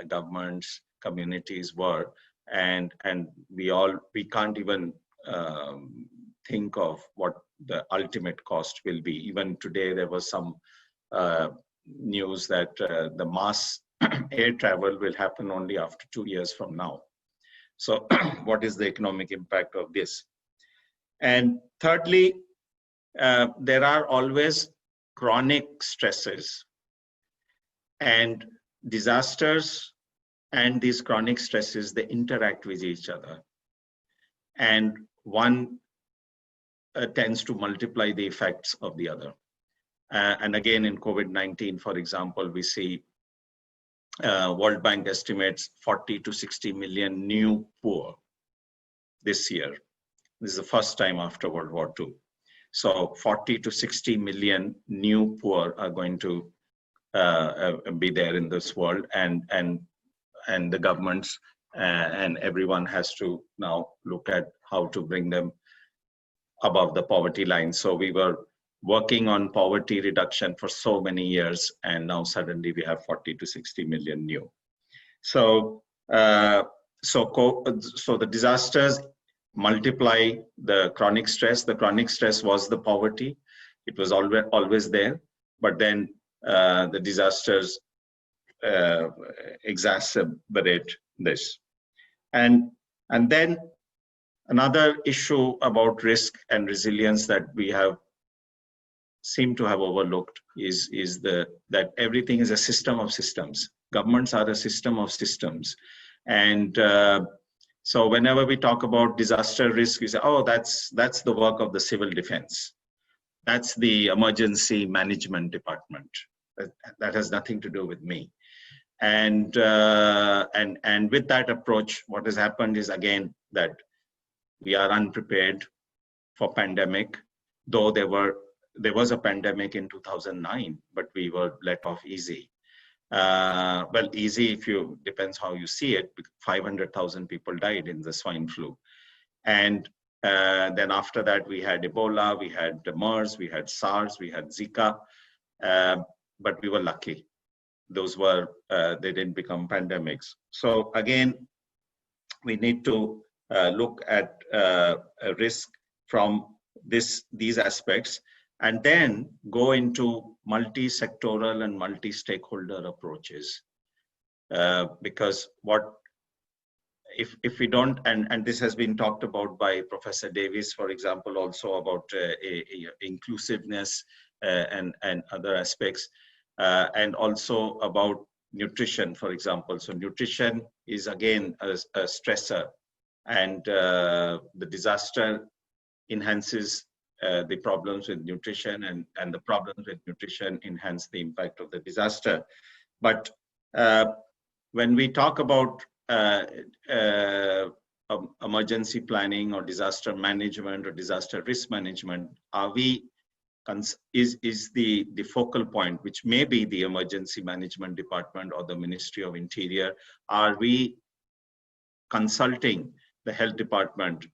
governments, communities were, and we can't even think of what the ultimate cost will be. Even today, there was some news that the mass air travel will happen only after 2 years from now. So what is the economic impact of this? And thirdly, there are always chronic stresses, and disasters and these chronic stresses, they interact with each other. And one tends to multiply the effects of the other. And again, in COVID-19, for example, we see World Bank estimates 40 to 60 million new poor this year. This is the first time after World War II. So 40 to 60 million new poor are going to be there in this world, and the governments and everyone has to now look at how to bring them above the poverty line. So we were working on poverty reduction for so many years, and now suddenly we have 40 to 60 million new. So so the disasters multiply the chronic stress. The chronic stress was the poverty. It was always there, but then the disasters exacerbate this. And then another issue about risk and resilience that we seem to have overlooked is that everything is a system of systems. Governments are a system of systems. And so whenever we talk about disaster risk, we say, oh, that's the work of the civil defense. That's the emergency management department. That has nothing to do with me. And with that approach, what has happened is, again, that we are unprepared for pandemic, though there was a pandemic in 2009, but we were let off easy. Well, easy depends how you see it. 500,000 people died in the swine flu. And then after that, we had Ebola, we had MERS, we had SARS, we had Zika, but we were lucky. Those were, they didn't become pandemics. So again, we need to look at a risk from these aspects, and then go into multi-sectoral and multi-stakeholder approaches. Because if we don't, and this has been talked about by Professor Davis, for example, also about inclusiveness and other aspects, and also about nutrition, for example. So nutrition is again a stressor, and the disaster enhances the problems with nutrition, and the problems with nutrition enhance the impact of the disaster. But when we talk about emergency planning or disaster management or disaster risk management, is the focal point, which may be the emergency management department or the Ministry of Interior? Are we consulting the health department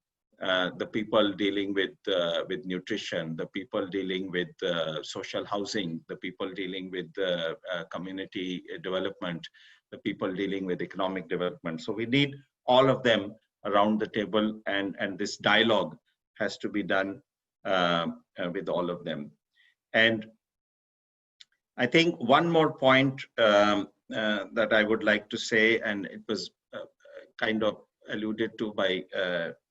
the people dealing with nutrition, the people dealing with social housing, the people dealing with community development, the people dealing with economic development. So we need all of them around the table, and this dialogue has to be done with all of them. And I think one more point that I would like to say, and it was kind of alluded to by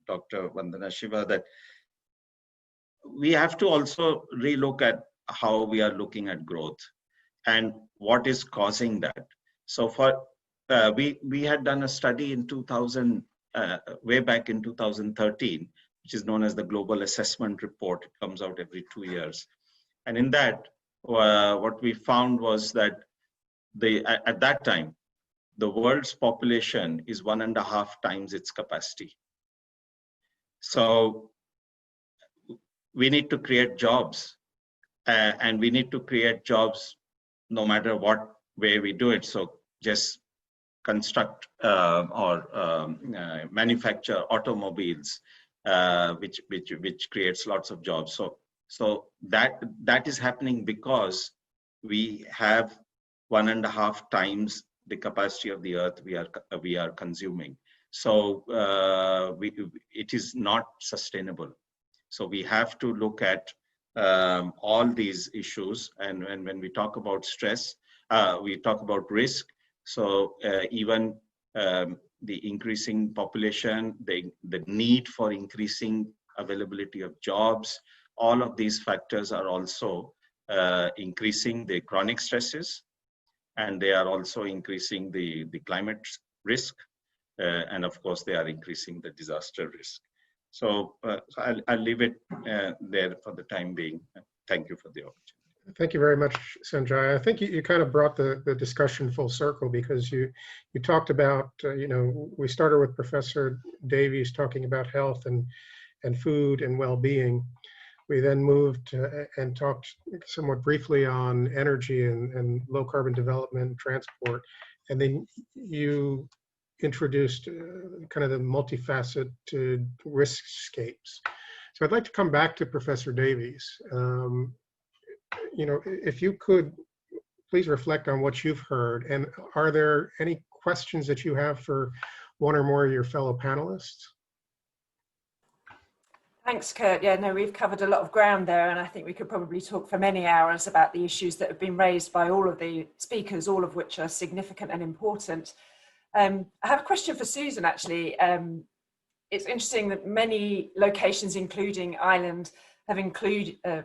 Dr. Vandana Shiva, that we have to also relook at how we are looking at growth and what is causing that. So for we had done a study in 2000, way back in 2013, which is known as the Global Assessment Report. It comes out every 2 years. And in that, what we found was that at that time, the world's population is 1.5 times its capacity. So we need to create jobs, and we need to create jobs no matter what way we do it. So just construct or manufacture automobiles, which creates lots of jobs. So that is happening because we have 1.5 times the capacity of the earth we are consuming. So it is not sustainable. So we have to look at all these issues, and when we talk about stress, we talk about risk. So even the increasing population, the need for increasing availability of jobs, all of these factors are also increasing the chronic stresses, and they are also increasing the climate risk, and of course they are increasing the disaster risk. So I'll leave it there for the time being. Thank you for the opportunity. Thank you very much, Sanjay. I think you kind of brought the discussion full circle, because you talked about, we started with Professor Davies talking about health and food and well-being. We then moved and talked somewhat briefly on energy and low carbon development, transport. And then you introduced kind of the multifaceted riskscapes. So I'd like to come back to Professor Davies. If you could please reflect on what you've heard, and are there any questions that you have for one or more of your fellow panelists? Thanks, Kurt. Yeah, no, we've covered a lot of ground there, and I think we could probably talk for many hours about the issues that have been raised by all of the speakers, all of which are significant and important. I have a question for Susan, actually. It's interesting that many locations, including Ireland, have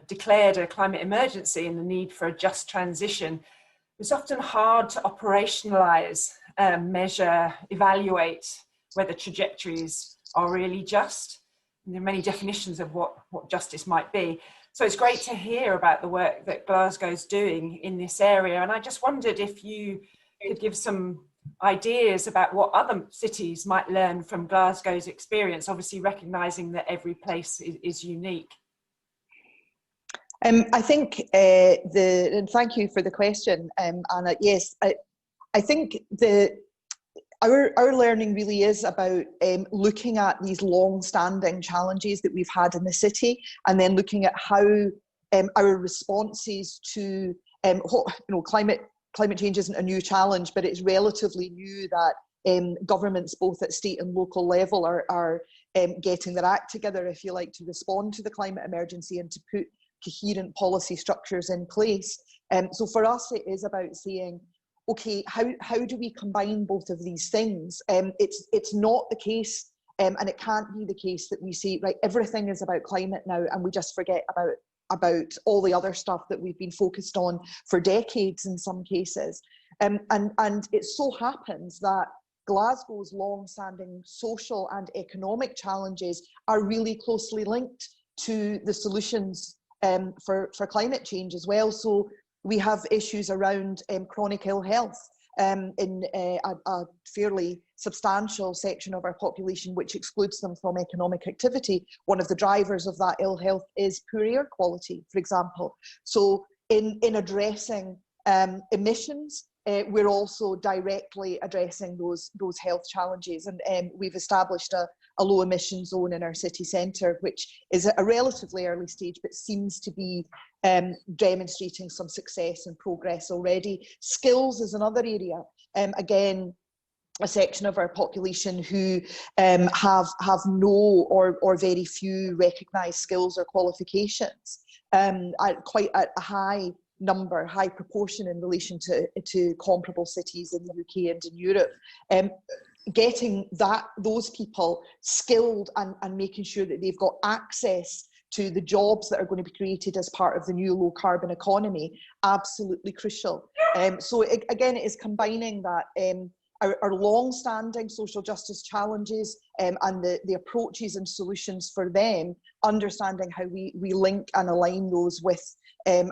declared a climate emergency and the need for a just transition. It's often hard to operationalize, measure, evaluate whether trajectories are really just. And there are many definitions of what justice might be. So it's great to hear about the work that Glasgow's doing in this area. And I just wondered if you could give some ideas about what other cities might learn from Glasgow's experience, obviously recognizing that every place is unique. I think and thank you for the question, Anna. Yes, I think our learning really is about looking at these long-standing challenges that we've had in the city, and then looking at how our responses to climate change isn't a new challenge, but it's relatively new that governments both at state and local level are getting their act together, if you like, to respond to the climate emergency and to put coherent policy structures in place. So for us, it is about saying, okay, how do we combine both of these things? It's not the case, and it can't be the case that we say, right, everything is about climate now, and we just forget about all the other stuff that we've been focused on for decades in some cases. And it so happens that Glasgow's long-standing social and economic challenges are really closely linked to the solutions for climate change as well. So we have issues around chronic ill health in a fairly substantial section of our population, which excludes them from economic activity. One of the drivers of that ill health is poor air quality, for example. So in addressing emissions, we're also directly addressing those health challenges. And we've established a low emission zone in our city centre, which is at a relatively early stage, but seems to be demonstrating some success and progress already. Skills is another area. Again, a section of our population who have no or very few recognised skills or qualifications, quite a high proportion in relation to comparable cities in the UK and in Europe. Getting those people skilled and making sure that they've got access to the jobs that are going to be created as part of the new low carbon economy, absolutely crucial. So again, it is combining that our long-standing social justice challenges and the approaches and solutions for them, understanding how we link and align those with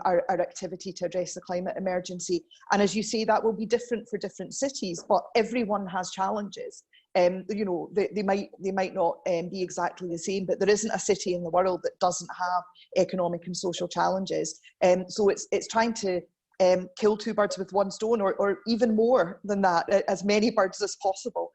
our activity to address the climate emergency. And as you say, that will be different for different cities, but everyone has challenges. You know, they might not be exactly the same, but there isn't a city in the world that doesn't have economic and social challenges. So it's trying to kill two birds with one stone, or even more than that, as many birds as possible,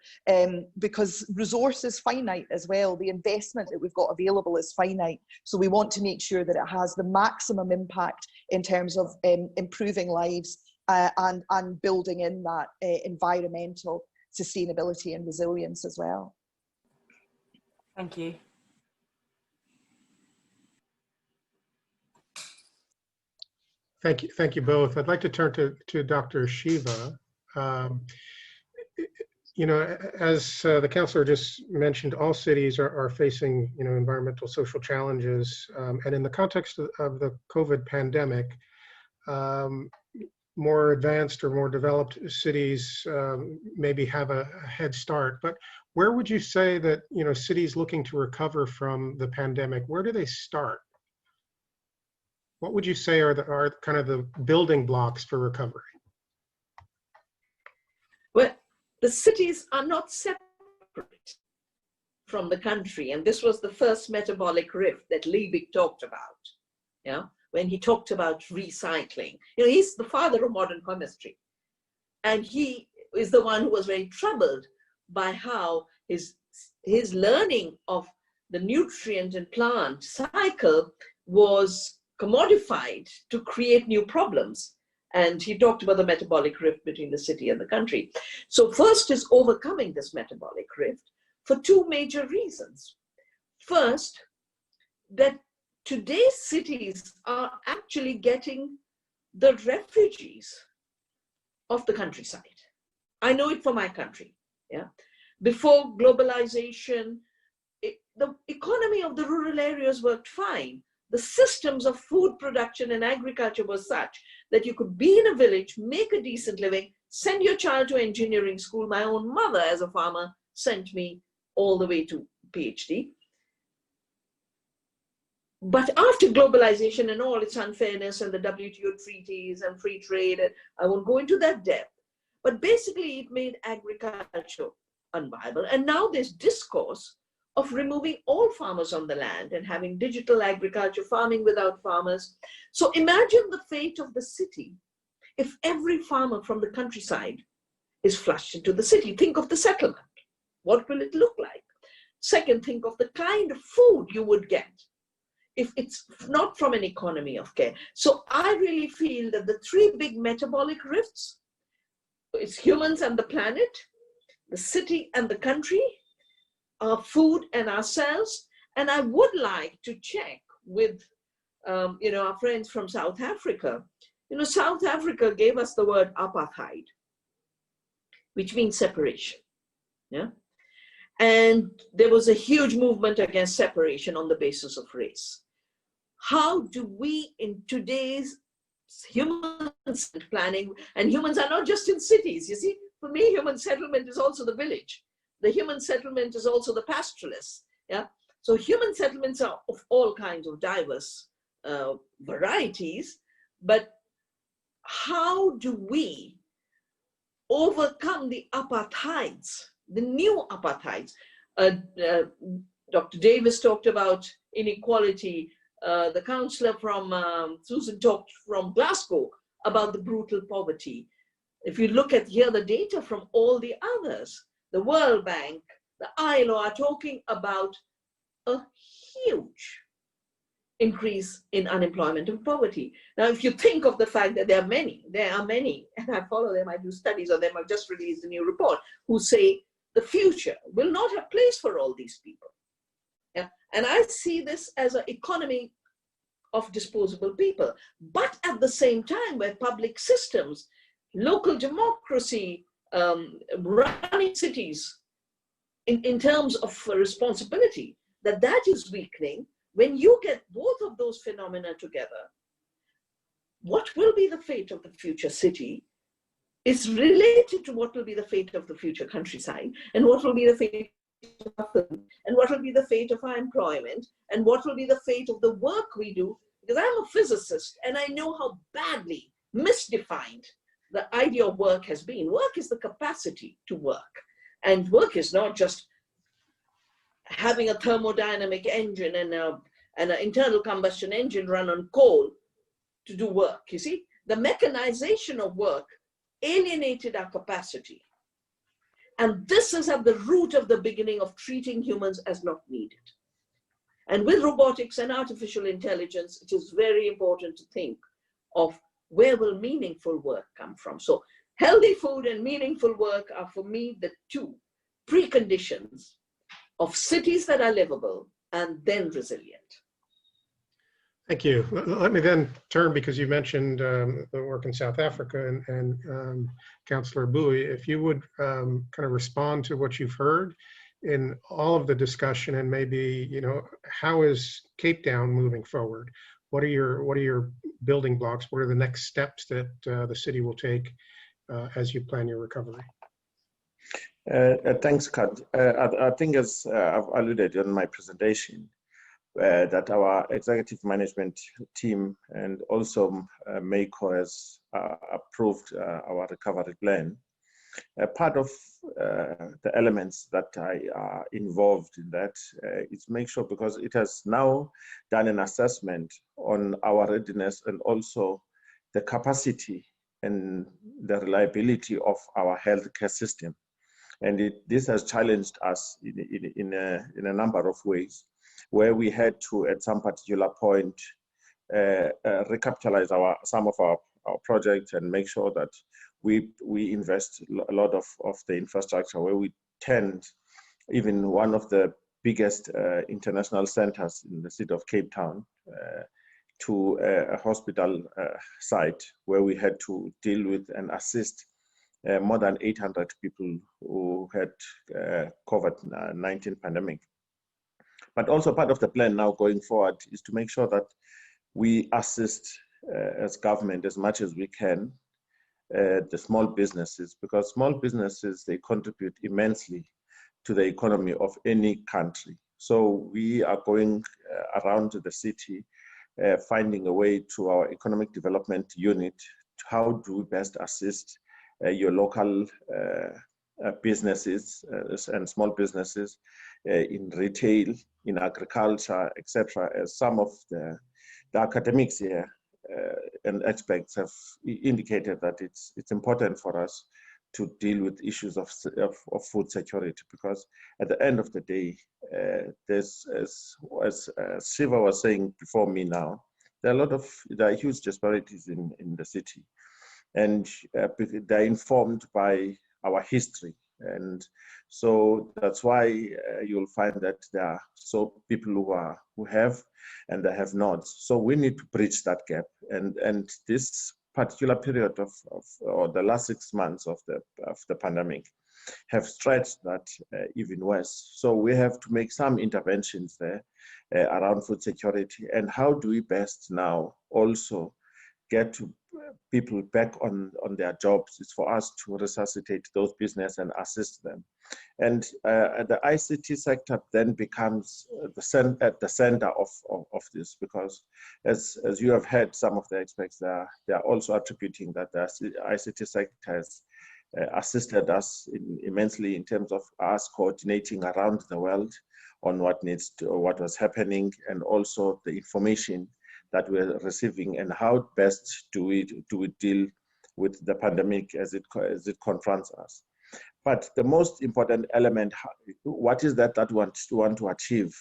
because resource is finite as well. The investment that we've got available is finite. So we want to make sure that it has the maximum impact in terms of improving lives and building in that environmental sustainability and resilience as well. Thank you. Thank you both. I'd like to turn to Dr. Shiva. You know, as the counselor just mentioned, all cities are facing, you know, environmental social challenges, and in the context of the COVID pandemic, more advanced or more developed cities maybe have a head start. But where would you say that, you know, cities looking to recover from the pandemic, where do they start? What would you say are kind of the building blocks for recovery? Well, the cities are not separate from the country. And this was the first metabolic rift that Liebig talked about, yeah, when he talked about recycling. You know, he's the father of modern chemistry. And he is the one who was very troubled by how his learning of the nutrient and plant cycle was commodified to create new problems. And he talked about the metabolic rift between the city and the country. So first is overcoming this metabolic rift for two major reasons. First, that today's cities are actually getting the refugees of the countryside. I know it for my country. Yeah, before globalization, the economy of the rural areas worked fine. The systems of food production and agriculture were such that you could be in a village, make a decent living, send your child to engineering school. My own mother, as a farmer, sent me all the way to PhD. But after globalization and all its unfairness and the WTO treaties and free trade, and I won't go into that depth, but basically it made agriculture unviable. And now there's discourse of removing all farmers on the land and having digital agriculture, farming without farmers. So imagine the fate of the city if every farmer from the countryside is flushed into the city. Think of the settlement. What will it look like? Second, think of the kind of food you would get if it's not from an economy of care. So I really feel that the three big metabolic rifts, it's humans and the planet, the city and the country, our food and ourselves. And I would like to check with you know, our friends from South Africa. You know, South Africa gave us the word apartheid, which means separation. Yeah. And there was a huge movement against separation on the basis of race. How do we, in today's human planning, and humans are not just in cities, you see, for me, human settlement is also the village. The human settlement is also the pastoralist. Yeah. So human settlements are of all kinds of diverse varieties, but how do we overcome the apartheids, the new apartheids? Dr. Davis talked about inequality. The counselor from Susan talked from Glasgow about the brutal poverty. If you look at here the data from all the others, the World Bank, the ILO are talking about a huge increase in unemployment and poverty. Now, if you think of the fact that there are many, and I follow them, I do studies on them, I've just released a new report, who say the future will not have place for all these people. Yeah? And I see this as an economy of disposable people, but at the same time, where public systems, local democracy, running cities, in terms of responsibility, that is weakening. When you get both of those phenomena together, what will be the fate of the future city is related to what will be the fate of the future countryside, and what will be the fate of and what will be the fate of our employment, and what will be the fate of the work we do. Because I'm a physicist and I know how badly misdefined the idea of work has been. Work is the capacity to work, and work is not just having a thermodynamic engine and an internal combustion engine run on coal to do work. You see, the mechanization of work alienated our capacity. And this is at the root of the beginning of treating humans as not needed. And with robotics and artificial intelligence, it is very important to think of where will meaningful work come from. So healthy food and meaningful work are, for me, the two preconditions of cities that are livable and then resilient. Thank you. Let me then turn, because you mentioned the work in South Africa, and Councillor Bui, if you would kind of respond to what you've heard in all of the discussion, and maybe, you know, how is Cape Town moving forward? What are your building blocks? What are the next steps that the city will take as you plan your recovery? Thanks, Kat. I think, as I've alluded in my presentation, that our executive management team and also MACO has approved our recovery plan. Part of the elements that are involved in that is make sure, because it has now done an assessment on our readiness and also the capacity and the reliability of our healthcare system. And this has challenged us in a number of ways, where we had to, at some particular point, recapitalize some of our projects and make sure that we invest a lot of the infrastructure, where we tend, even one of the biggest international centers in the city of Cape Town, to a hospital site, where we had to deal with and assist more than 800 people who had COVID-19 pandemic. But also part of the plan now going forward is to make sure that we assist as government as much as we can the small businesses, because small businesses, they contribute immensely to the economy of any country. So we are going around the city, finding a way to our economic development unit, how do we best assist your local businesses and small businesses in retail, in agriculture, etc. As some of the academics here and experts have indicated that it's important for us to deal with issues of food security, because at the end of the day, there's, as Shiva was saying before me now, there are huge disparities in the city, and they're informed by our history. And so that's why you'll find that there are people who have and they have not. So we need to bridge that gap. And this particular period or the last 6 months of the pandemic have stretched that even worse. So we have to make some interventions there around food security, and how do we best now also get to people back on their jobs. Is for us to resuscitate those business and assist them. And the ICT sector then becomes at the center of this, because as you have heard some of the experts, they are also attributing that the ICT sector has assisted us immensely in terms of us coordinating around the world on what was happening, and also the information that we're receiving, and how best do we deal with the pandemic as it confronts us. But the most important element, what is that we want to achieve,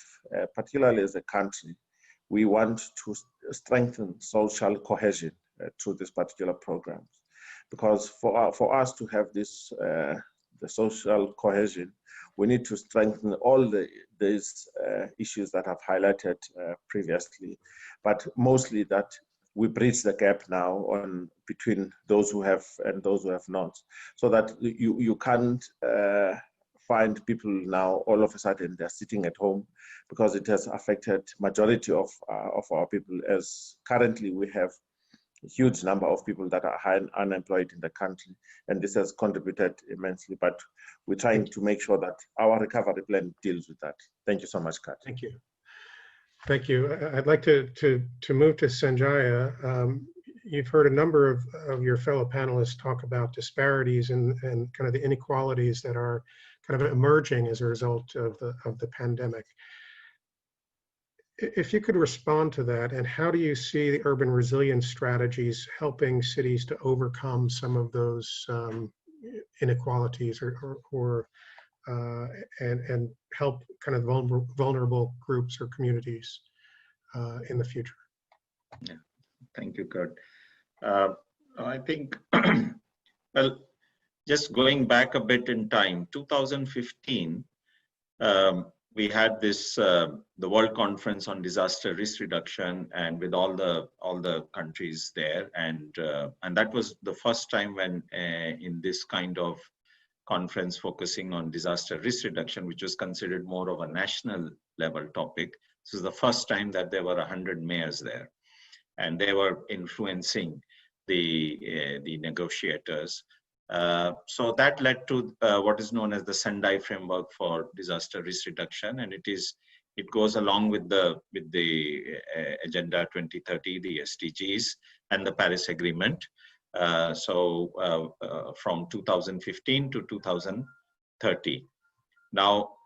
particularly as a country? We want to strengthen social cohesion through these particular programs, because for us to have this the social cohesion, we need to strengthen all these issues that I've highlighted previously, but mostly that we bridge the gap now between those who have and those who have not, so that you can't find people now all of a sudden they're sitting at home, because it has affected majority of our people, as currently we have a huge number of people that are unemployed in the country, and this has contributed immensely, but we're trying to make sure that our recovery plan deals with that. Thank you so much, Kat. Thank you. Thank you. I'd like to move to Sanjaya. You've heard a number of your fellow panelists talk about disparities and kind of the inequalities that are kind of emerging as a result of the pandemic. If you could respond to that, and how do you see the urban resilience strategies helping cities to overcome some of those inequalities and help kind of vulnerable groups or communities in the future? Yeah, thank you, Kurt. I think, well, just going back a bit in time, 2015, we had this the World Conference on Disaster Risk Reduction, and with all the countries there, and that was the first time when in this kind of conference focusing on disaster risk reduction, which was considered more of a national level topic. This was the first time that there were 100 mayors there, and they were influencing the negotiators. So that led to what is known as the Sendai framework for disaster risk reduction, and it goes along with the Agenda 2030, the SDGs, and the Paris Agreement. From 2015 to 2030. Now,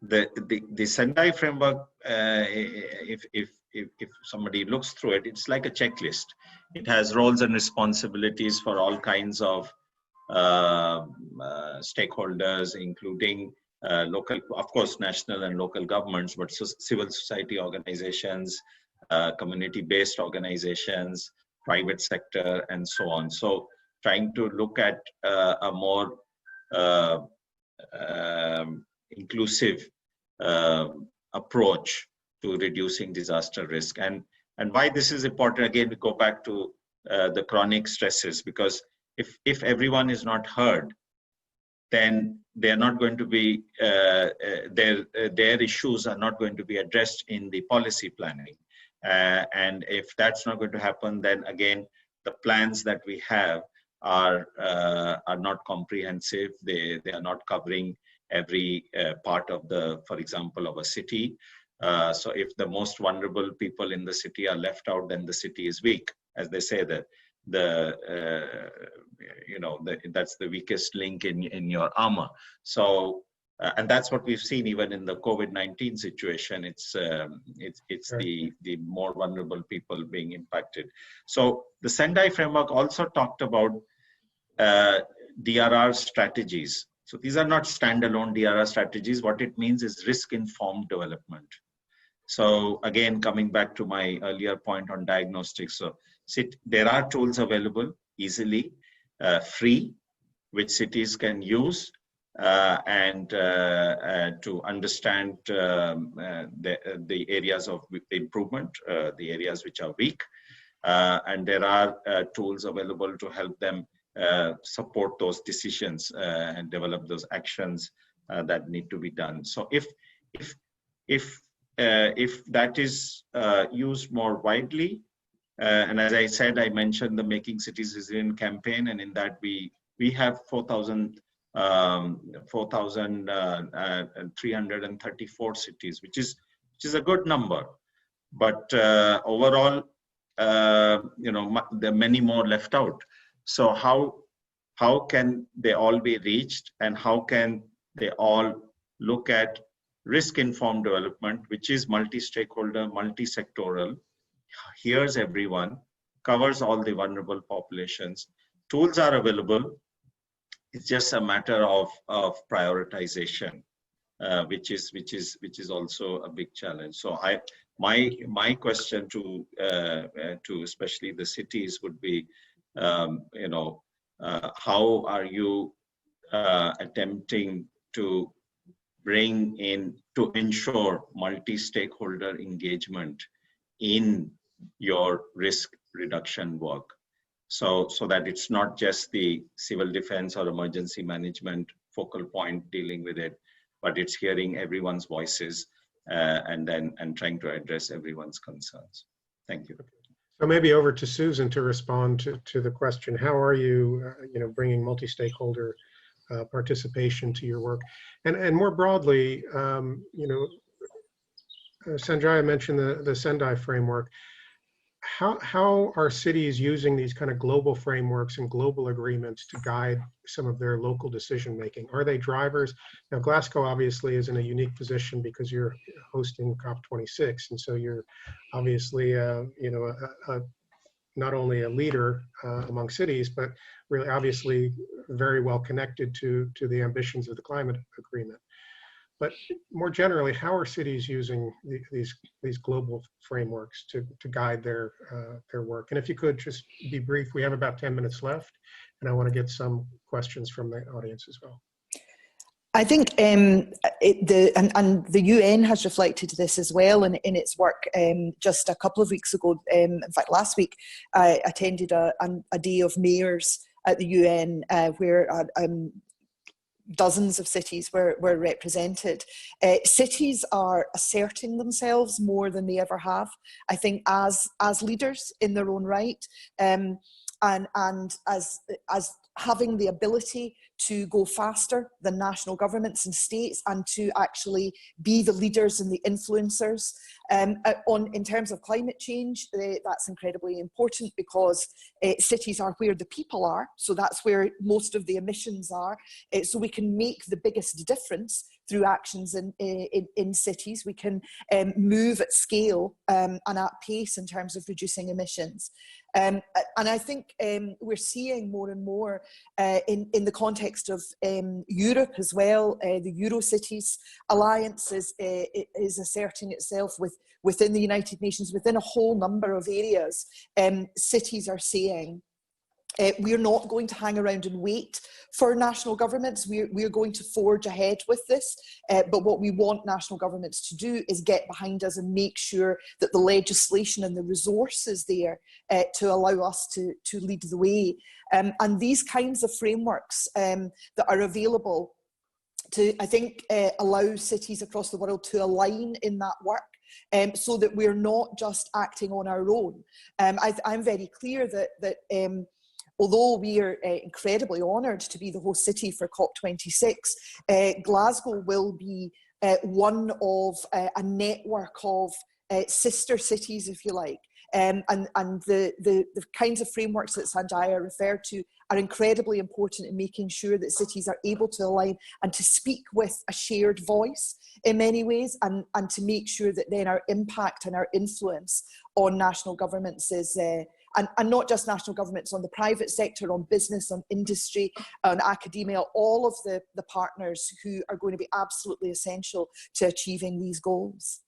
the Sendai framework, if somebody looks through it, it's like a checklist. It has roles and responsibilities for all kinds of stakeholders, including local, of course, national and local governments, but civil society organizations, community-based organizations, private sector, and so on. So trying to look at a more inclusive approach to reducing disaster risk. And why this is important, again, we go back to the chronic stresses, because if everyone is not heard, then they're not going to be, their issues are not going to be addressed in the policy planning. And if that's not going to happen, then again, the plans that we have are not comprehensive. They are not covering every part of for example, of a city. So if the most vulnerable people in the city are left out, then the city is weak, as they say that that's the weakest link in your armor. So and that's what we've seen even in the COVID-19 situation. It's the more vulnerable people being impacted. So the Sendai framework also talked about DRR strategies. So these are not standalone DRR strategies. What it means is risk-informed development. So again, coming back to my earlier point on diagnostics, so there are tools available easily, free, which cities can use and to understand the areas of improvement, the areas which are weak. And there are tools available to help them support those decisions and develop those actions that need to be done. So if that is used more widely, and as I said, I mentioned the Making Cities Resilient campaign, and in that we have 4,334 cities, which is a good number. But overall, there are many more left out. So how can they all be reached, and how can they all look at risk-informed development, which is multi-stakeholder, multi-sectoral, hears everyone, covers all the vulnerable populations. Tools are available. It's just a matter of prioritization, which is also a big challenge. So my question to especially the cities would be, how are you attempting to bring in, to ensure multi-stakeholder engagement in your risk reduction work, so that it's not just the civil defense or emergency management focal point dealing with it, but it's hearing everyone's voices and trying to address everyone's concerns. Thank you. So maybe over to Susan to respond to the question: how are you, bringing multi-stakeholder participation to your work, and more broadly, Sanjaya mentioned the Sendai framework. How are cities using these kind of global frameworks and global agreements to guide some of their local decision making? Are they drivers? Now, Glasgow obviously is in a unique position because you're hosting COP26, and so you're obviously not only a leader among cities, but really obviously very well connected to the ambitions of the climate agreement. But more generally, how are cities using these global frameworks to guide their work? And if you could just be brief, we have about 10 minutes left, and I want to get some questions from the audience as well. I think the UN has reflected this as well in its work. Just a couple of weeks ago, in fact last week, I attended a day of mayors at the UN where dozens of cities were represented. Cities are asserting themselves more than they ever have, I think, as leaders in their own right, and as having the ability to go faster than national governments and states, and to actually be the leaders and the influencers. In terms of climate change, that's incredibly important because cities are where the people are, so that's where most of the emissions are. So we can make the biggest difference through actions in cities. We can move at scale and at pace in terms of reducing emissions. And I think we're seeing more and more in the context of Europe as well. The Eurocities Alliance is asserting itself within the United Nations, within a whole number of areas. Cities are saying, we're not going to hang around and wait for national governments. We're going to forge ahead with this. But what we want national governments to do is get behind us and make sure that the legislation and the resources there to allow us to lead the way. And these kinds of frameworks that are available to, I think, allow cities across the world to align in that work. So that we're not just acting on our own. I'm very clear that although we are incredibly honoured to be the host city for COP26, Glasgow will be one of a network of sister cities, if you like. And the kinds of frameworks that Sanjaya referred to are incredibly important in making sure that cities are able to align and to speak with a shared voice in many ways, and to make sure that then our impact and our influence on national governments is and not just national governments, on the private sector, on business, on industry, on academia, all of the partners who are going to be absolutely essential to achieving these goals.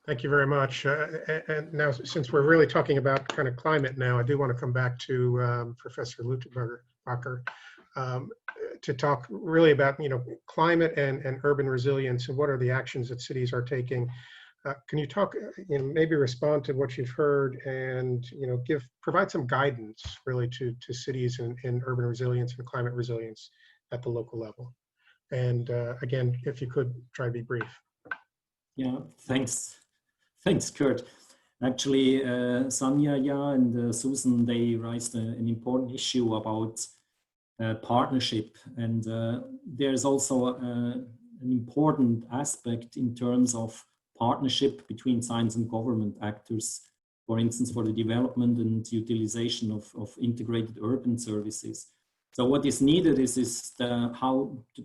Thank you very much. And now, since we're really talking about kind of climate now, I do want to come back to Professor Luttenbacher to talk really about climate and urban resilience, and what are the actions that cities are taking. Can you talk, maybe respond to what you've heard, and provide some guidance really to cities in urban resilience and climate resilience at the local level? And again, if you could try to be brief. Yeah, thanks, Kurt. Actually, Sanjaya and Susan, they raised an important issue about partnership, and there's also an important aspect in terms of partnership between science and government actors, for instance, for the development and utilization of integrated urban services. So what is needed is the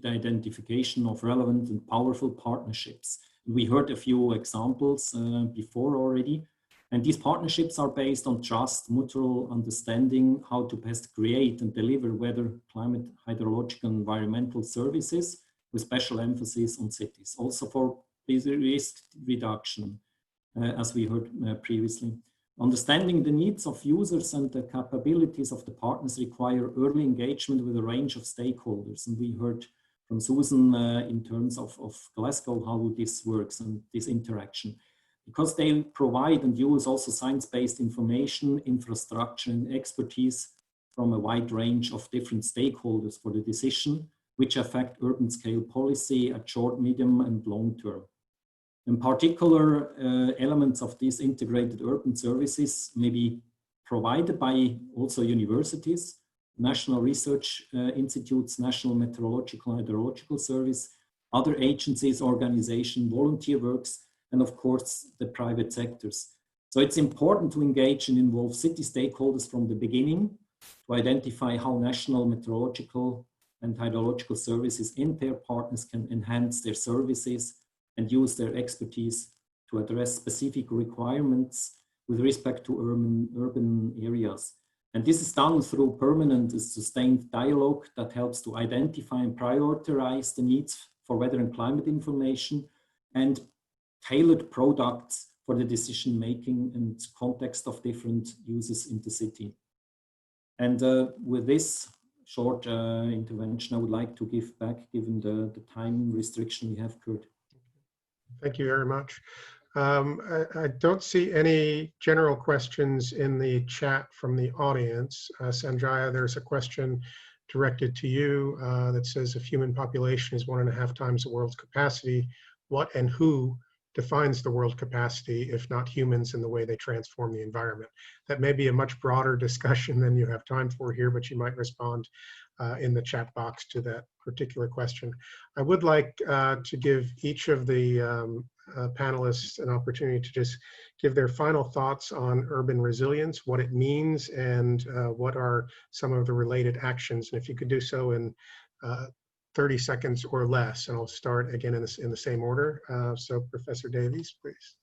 identification of relevant and powerful partnerships We heard a few examples before already. And these partnerships are based on trust, mutual understanding, how to best create and deliver weather, climate, hydrological, environmental services with special emphasis on cities. Also for risk reduction, as we heard previously. Understanding the needs of users and the capabilities of the partners require early engagement with a range of stakeholders. And we heard from Susan in terms of Glasgow how this works and this interaction. Because they provide and use also science-based information, infrastructure, and expertise from a wide range of different stakeholders for the decision, which affect urban scale policy at short, medium, and long term. In particular, elements of these integrated urban services may be provided by also universities, national research institutes, National Meteorological and Hydrological Service, other agencies, organizations, volunteer works, and of course, the private sectors. So it's important to engage and involve city stakeholders from the beginning to identify how national meteorological and hydrological services and their partners can enhance their services and use their expertise to address specific requirements with respect to urban areas. And this is done through permanent and sustained dialogue that helps to identify and prioritize the needs for weather and climate information and tailored products for the decision-making and context of different users in the city. And with this short intervention, I would like to give back, given the time restriction we have, Kurt. Thank you very much. I don't see any general questions in the chat from the audience. Sanjaya, there's a question directed to you that says, if human population is 1.5 times the world's capacity, what and who defines the world capacity, if not humans, in the way they transform the environment? That may be a much broader discussion than you have time for here, but you might respond in the chat box to that particular question. I would like to give each of the panelists an opportunity to just give their final thoughts on urban resilience, what it means, and what are some of the related actions. And if you could do so in 30 seconds or less, and I'll start again in the same order. So Professor Davies, please.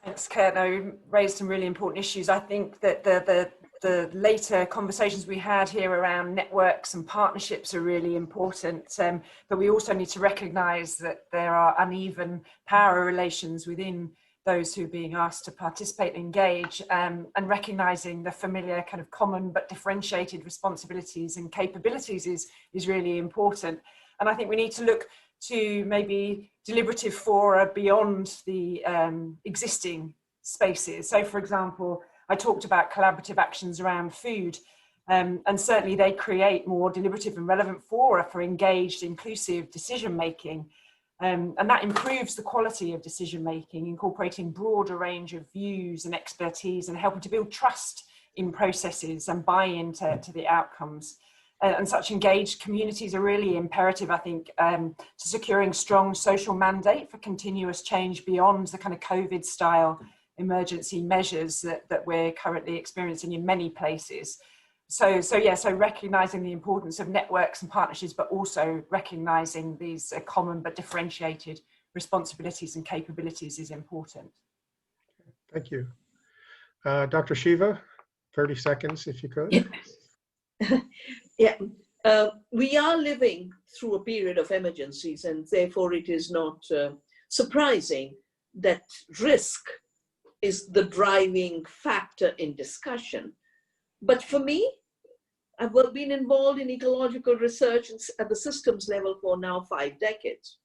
Thanks, Kurt. No, you raised some really important issues. I think that the later conversations we had here around networks and partnerships are really important, but we also need to recognise that there are uneven power relations within those who are being asked to participate and engage, and recognising the familiar kind of common but differentiated responsibilities and capabilities is really important. And I think we need to look to maybe deliberative fora beyond the existing spaces. So for example, I talked about collaborative actions around food, and certainly they create more deliberative and relevant fora for engaged, inclusive decision making. And that improves the quality of decision making, incorporating broader range of views and expertise and helping to build trust in processes and buy-in to the outcomes. And such engaged communities are really imperative, I think, to securing strong social mandate for continuous change beyond the kind of COVID style emergency measures that we're currently experiencing in many places. So recognising the importance of networks and partnerships, but also recognising these common but differentiated responsibilities and capabilities is important. Thank you. Dr. Shiva, 30 seconds if you could. Yeah, we are living through a period of emergencies, and therefore it is not surprising that risk is the driving factor in discussion. But for me, I've been involved in ecological research at the systems level for now 5 decades.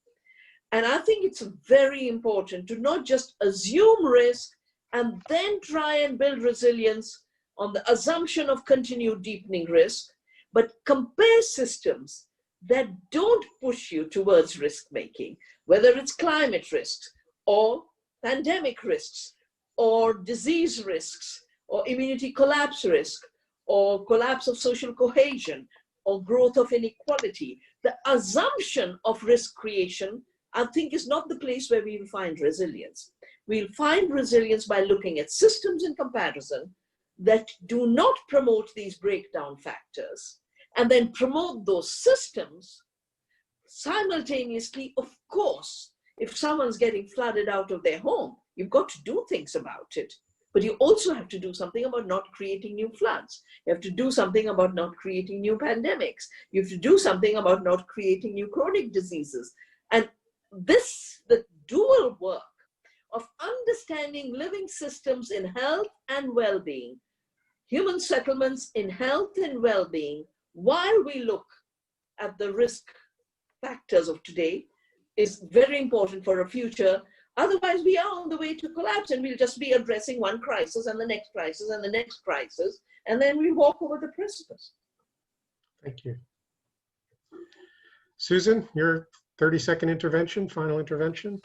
And I think it's very important to not just assume risk and then try and build resilience on the assumption of continued deepening risk, but compare systems that don't push you towards risk making, whether it's climate risks or pandemic risks or disease risks or immunity collapse risk or collapse of social cohesion or growth of inequality. The assumption of risk creation, I think, is not the place where we will find resilience. We'll find resilience by looking at systems in comparison that do not promote these breakdown factors, and then promote those systems Simultaneously, of course, if someone's getting flooded out of their home, you've got to do things about it. But you also have to do something about not creating new floods. You have to do something about not creating new pandemics. You have to do something about not creating new chronic diseases. And this, the dual work of understanding living systems in health and well-being, human settlements in health and well-being, while we look at the risk factors of today, is very important for a future. Otherwise, we are on the way to collapse, and we'll just be addressing one crisis and the next crisis and the next crisis, and then we walk over the precipice. Thank you. Susan, your 30-second intervention, final intervention.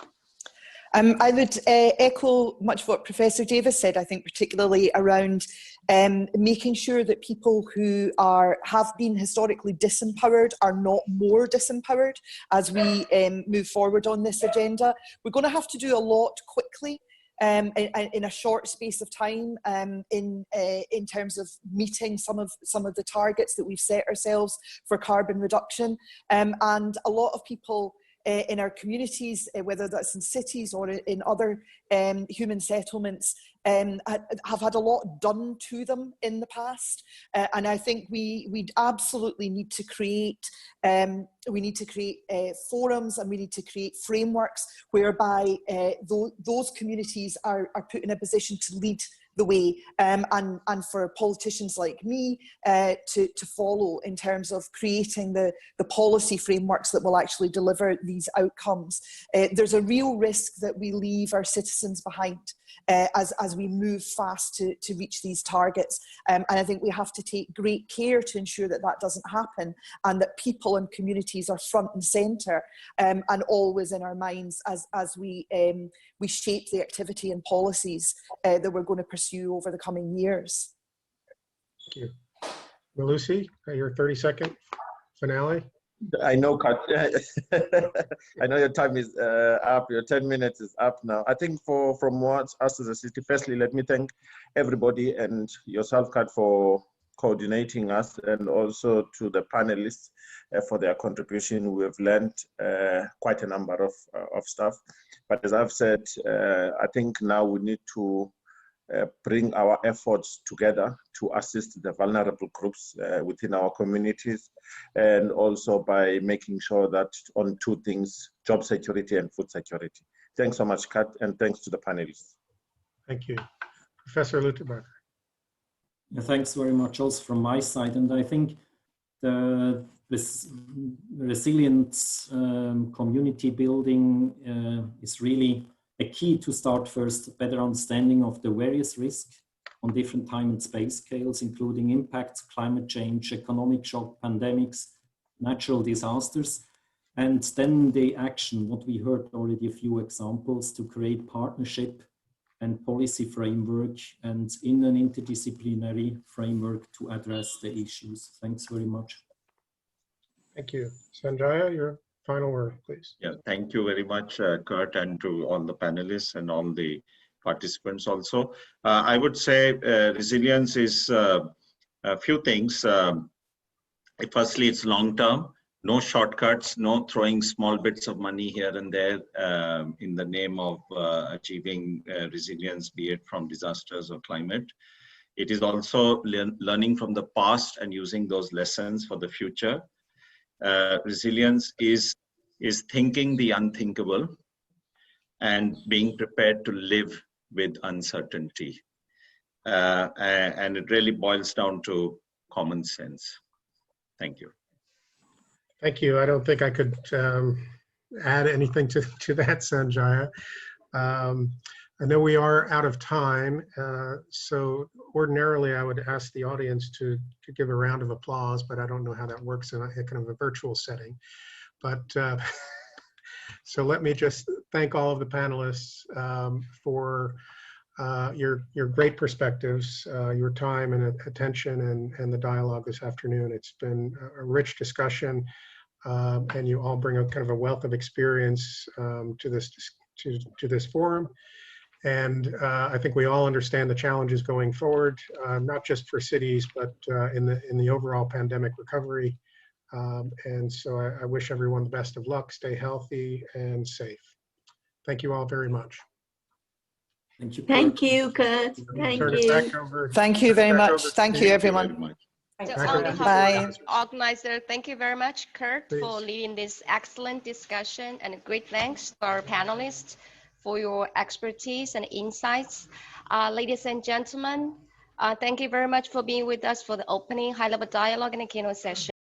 I would echo much of what Professor Davis said, I think particularly around making sure that people who have been historically disempowered are not more disempowered as we move forward on this agenda. We're going to have to do a lot quickly in a short space of time in terms of meeting some of the targets that we've set ourselves for carbon reduction. And a lot of people in our communities, whether that's in cities or in other human settlements, have had a lot done to them in the past, and I think we absolutely need to create forums, and we need to create frameworks whereby those communities are put in a position to lead the way, and for politicians like me to follow in terms of creating the policy frameworks that will actually deliver these outcomes. There's a real risk that we leave our citizens behind as we move fast to reach these targets, and I think we have to take great care to ensure that that doesn't happen, and that people and communities are front and centre and always in our minds as we shape the activity and policies that we're going to pursue over the coming years. Thank you. Malusi, your 30-second finale. I know, Kat. I know your time is up. Your 10 minutes is up now. I think from what us as a city, firstly, let me thank everybody and yourself, Kat, for coordinating us, and also to the panelists for their contribution. We have learned quite a number of stuff. But as I've said, I think now we need to bring our efforts together to assist the vulnerable groups within our communities, and also by making sure that on two things, job security and food security. Thanks so much, Kat, and thanks to the panelists. Thank you. Professor Lutterbach. Yeah, thanks very much also from my side. And I think this resilience community building is really a key to start first, better understanding of the various risks on different time and space scales, including impacts, climate change, economic shock, pandemics, natural disasters, and then the action, what we heard already a few examples, to create partnership and policy framework and in an interdisciplinary framework to address the issues. Thanks very much. Thank you. Sanjaya, your final word, please. Yeah, thank you very much, Kurt, and to all the panelists and all the participants also. I would say resilience is a few things. Firstly, it's long-term, no shortcuts, no throwing small bits of money here and there in the name of achieving resilience, be it from disasters or climate. It is also learning from the past and using those lessons for the future. Resilience is thinking the unthinkable and being prepared to live with uncertainty. And it really boils down to common sense. Thank you. Thank you. I don't think I could add anything to that, Sanjaya. I know we are out of time, so ordinarily I would ask the audience to give a round of applause, but I don't know how that works in a kind of a virtual setting. But so let me just thank all of the panelists for your great perspectives, your time and attention, and the dialogue this afternoon. It's been a rich discussion, and you all bring a kind of a wealth of experience to this forum. And I think we all understand the challenges going forward, not just for cities, but in the overall pandemic recovery. And so I wish everyone the best of luck, stay healthy and safe. Thank you all very much. Thank you. Thank Kurt. you, Kurt. Thank Turn it you. back over. Thank you turn it very back much. over to Thank Steve. you, Thank you very everyone. much. Thanks, So Back on over to everyone. behalf Bye. of the organizer, thank you very much, Kurt, for Please. leading this excellent discussion, and a great thanks to our panelists for your expertise and insights. Ladies and gentlemen, thank you very much for being with us for the opening high-level dialogue and a keynote session.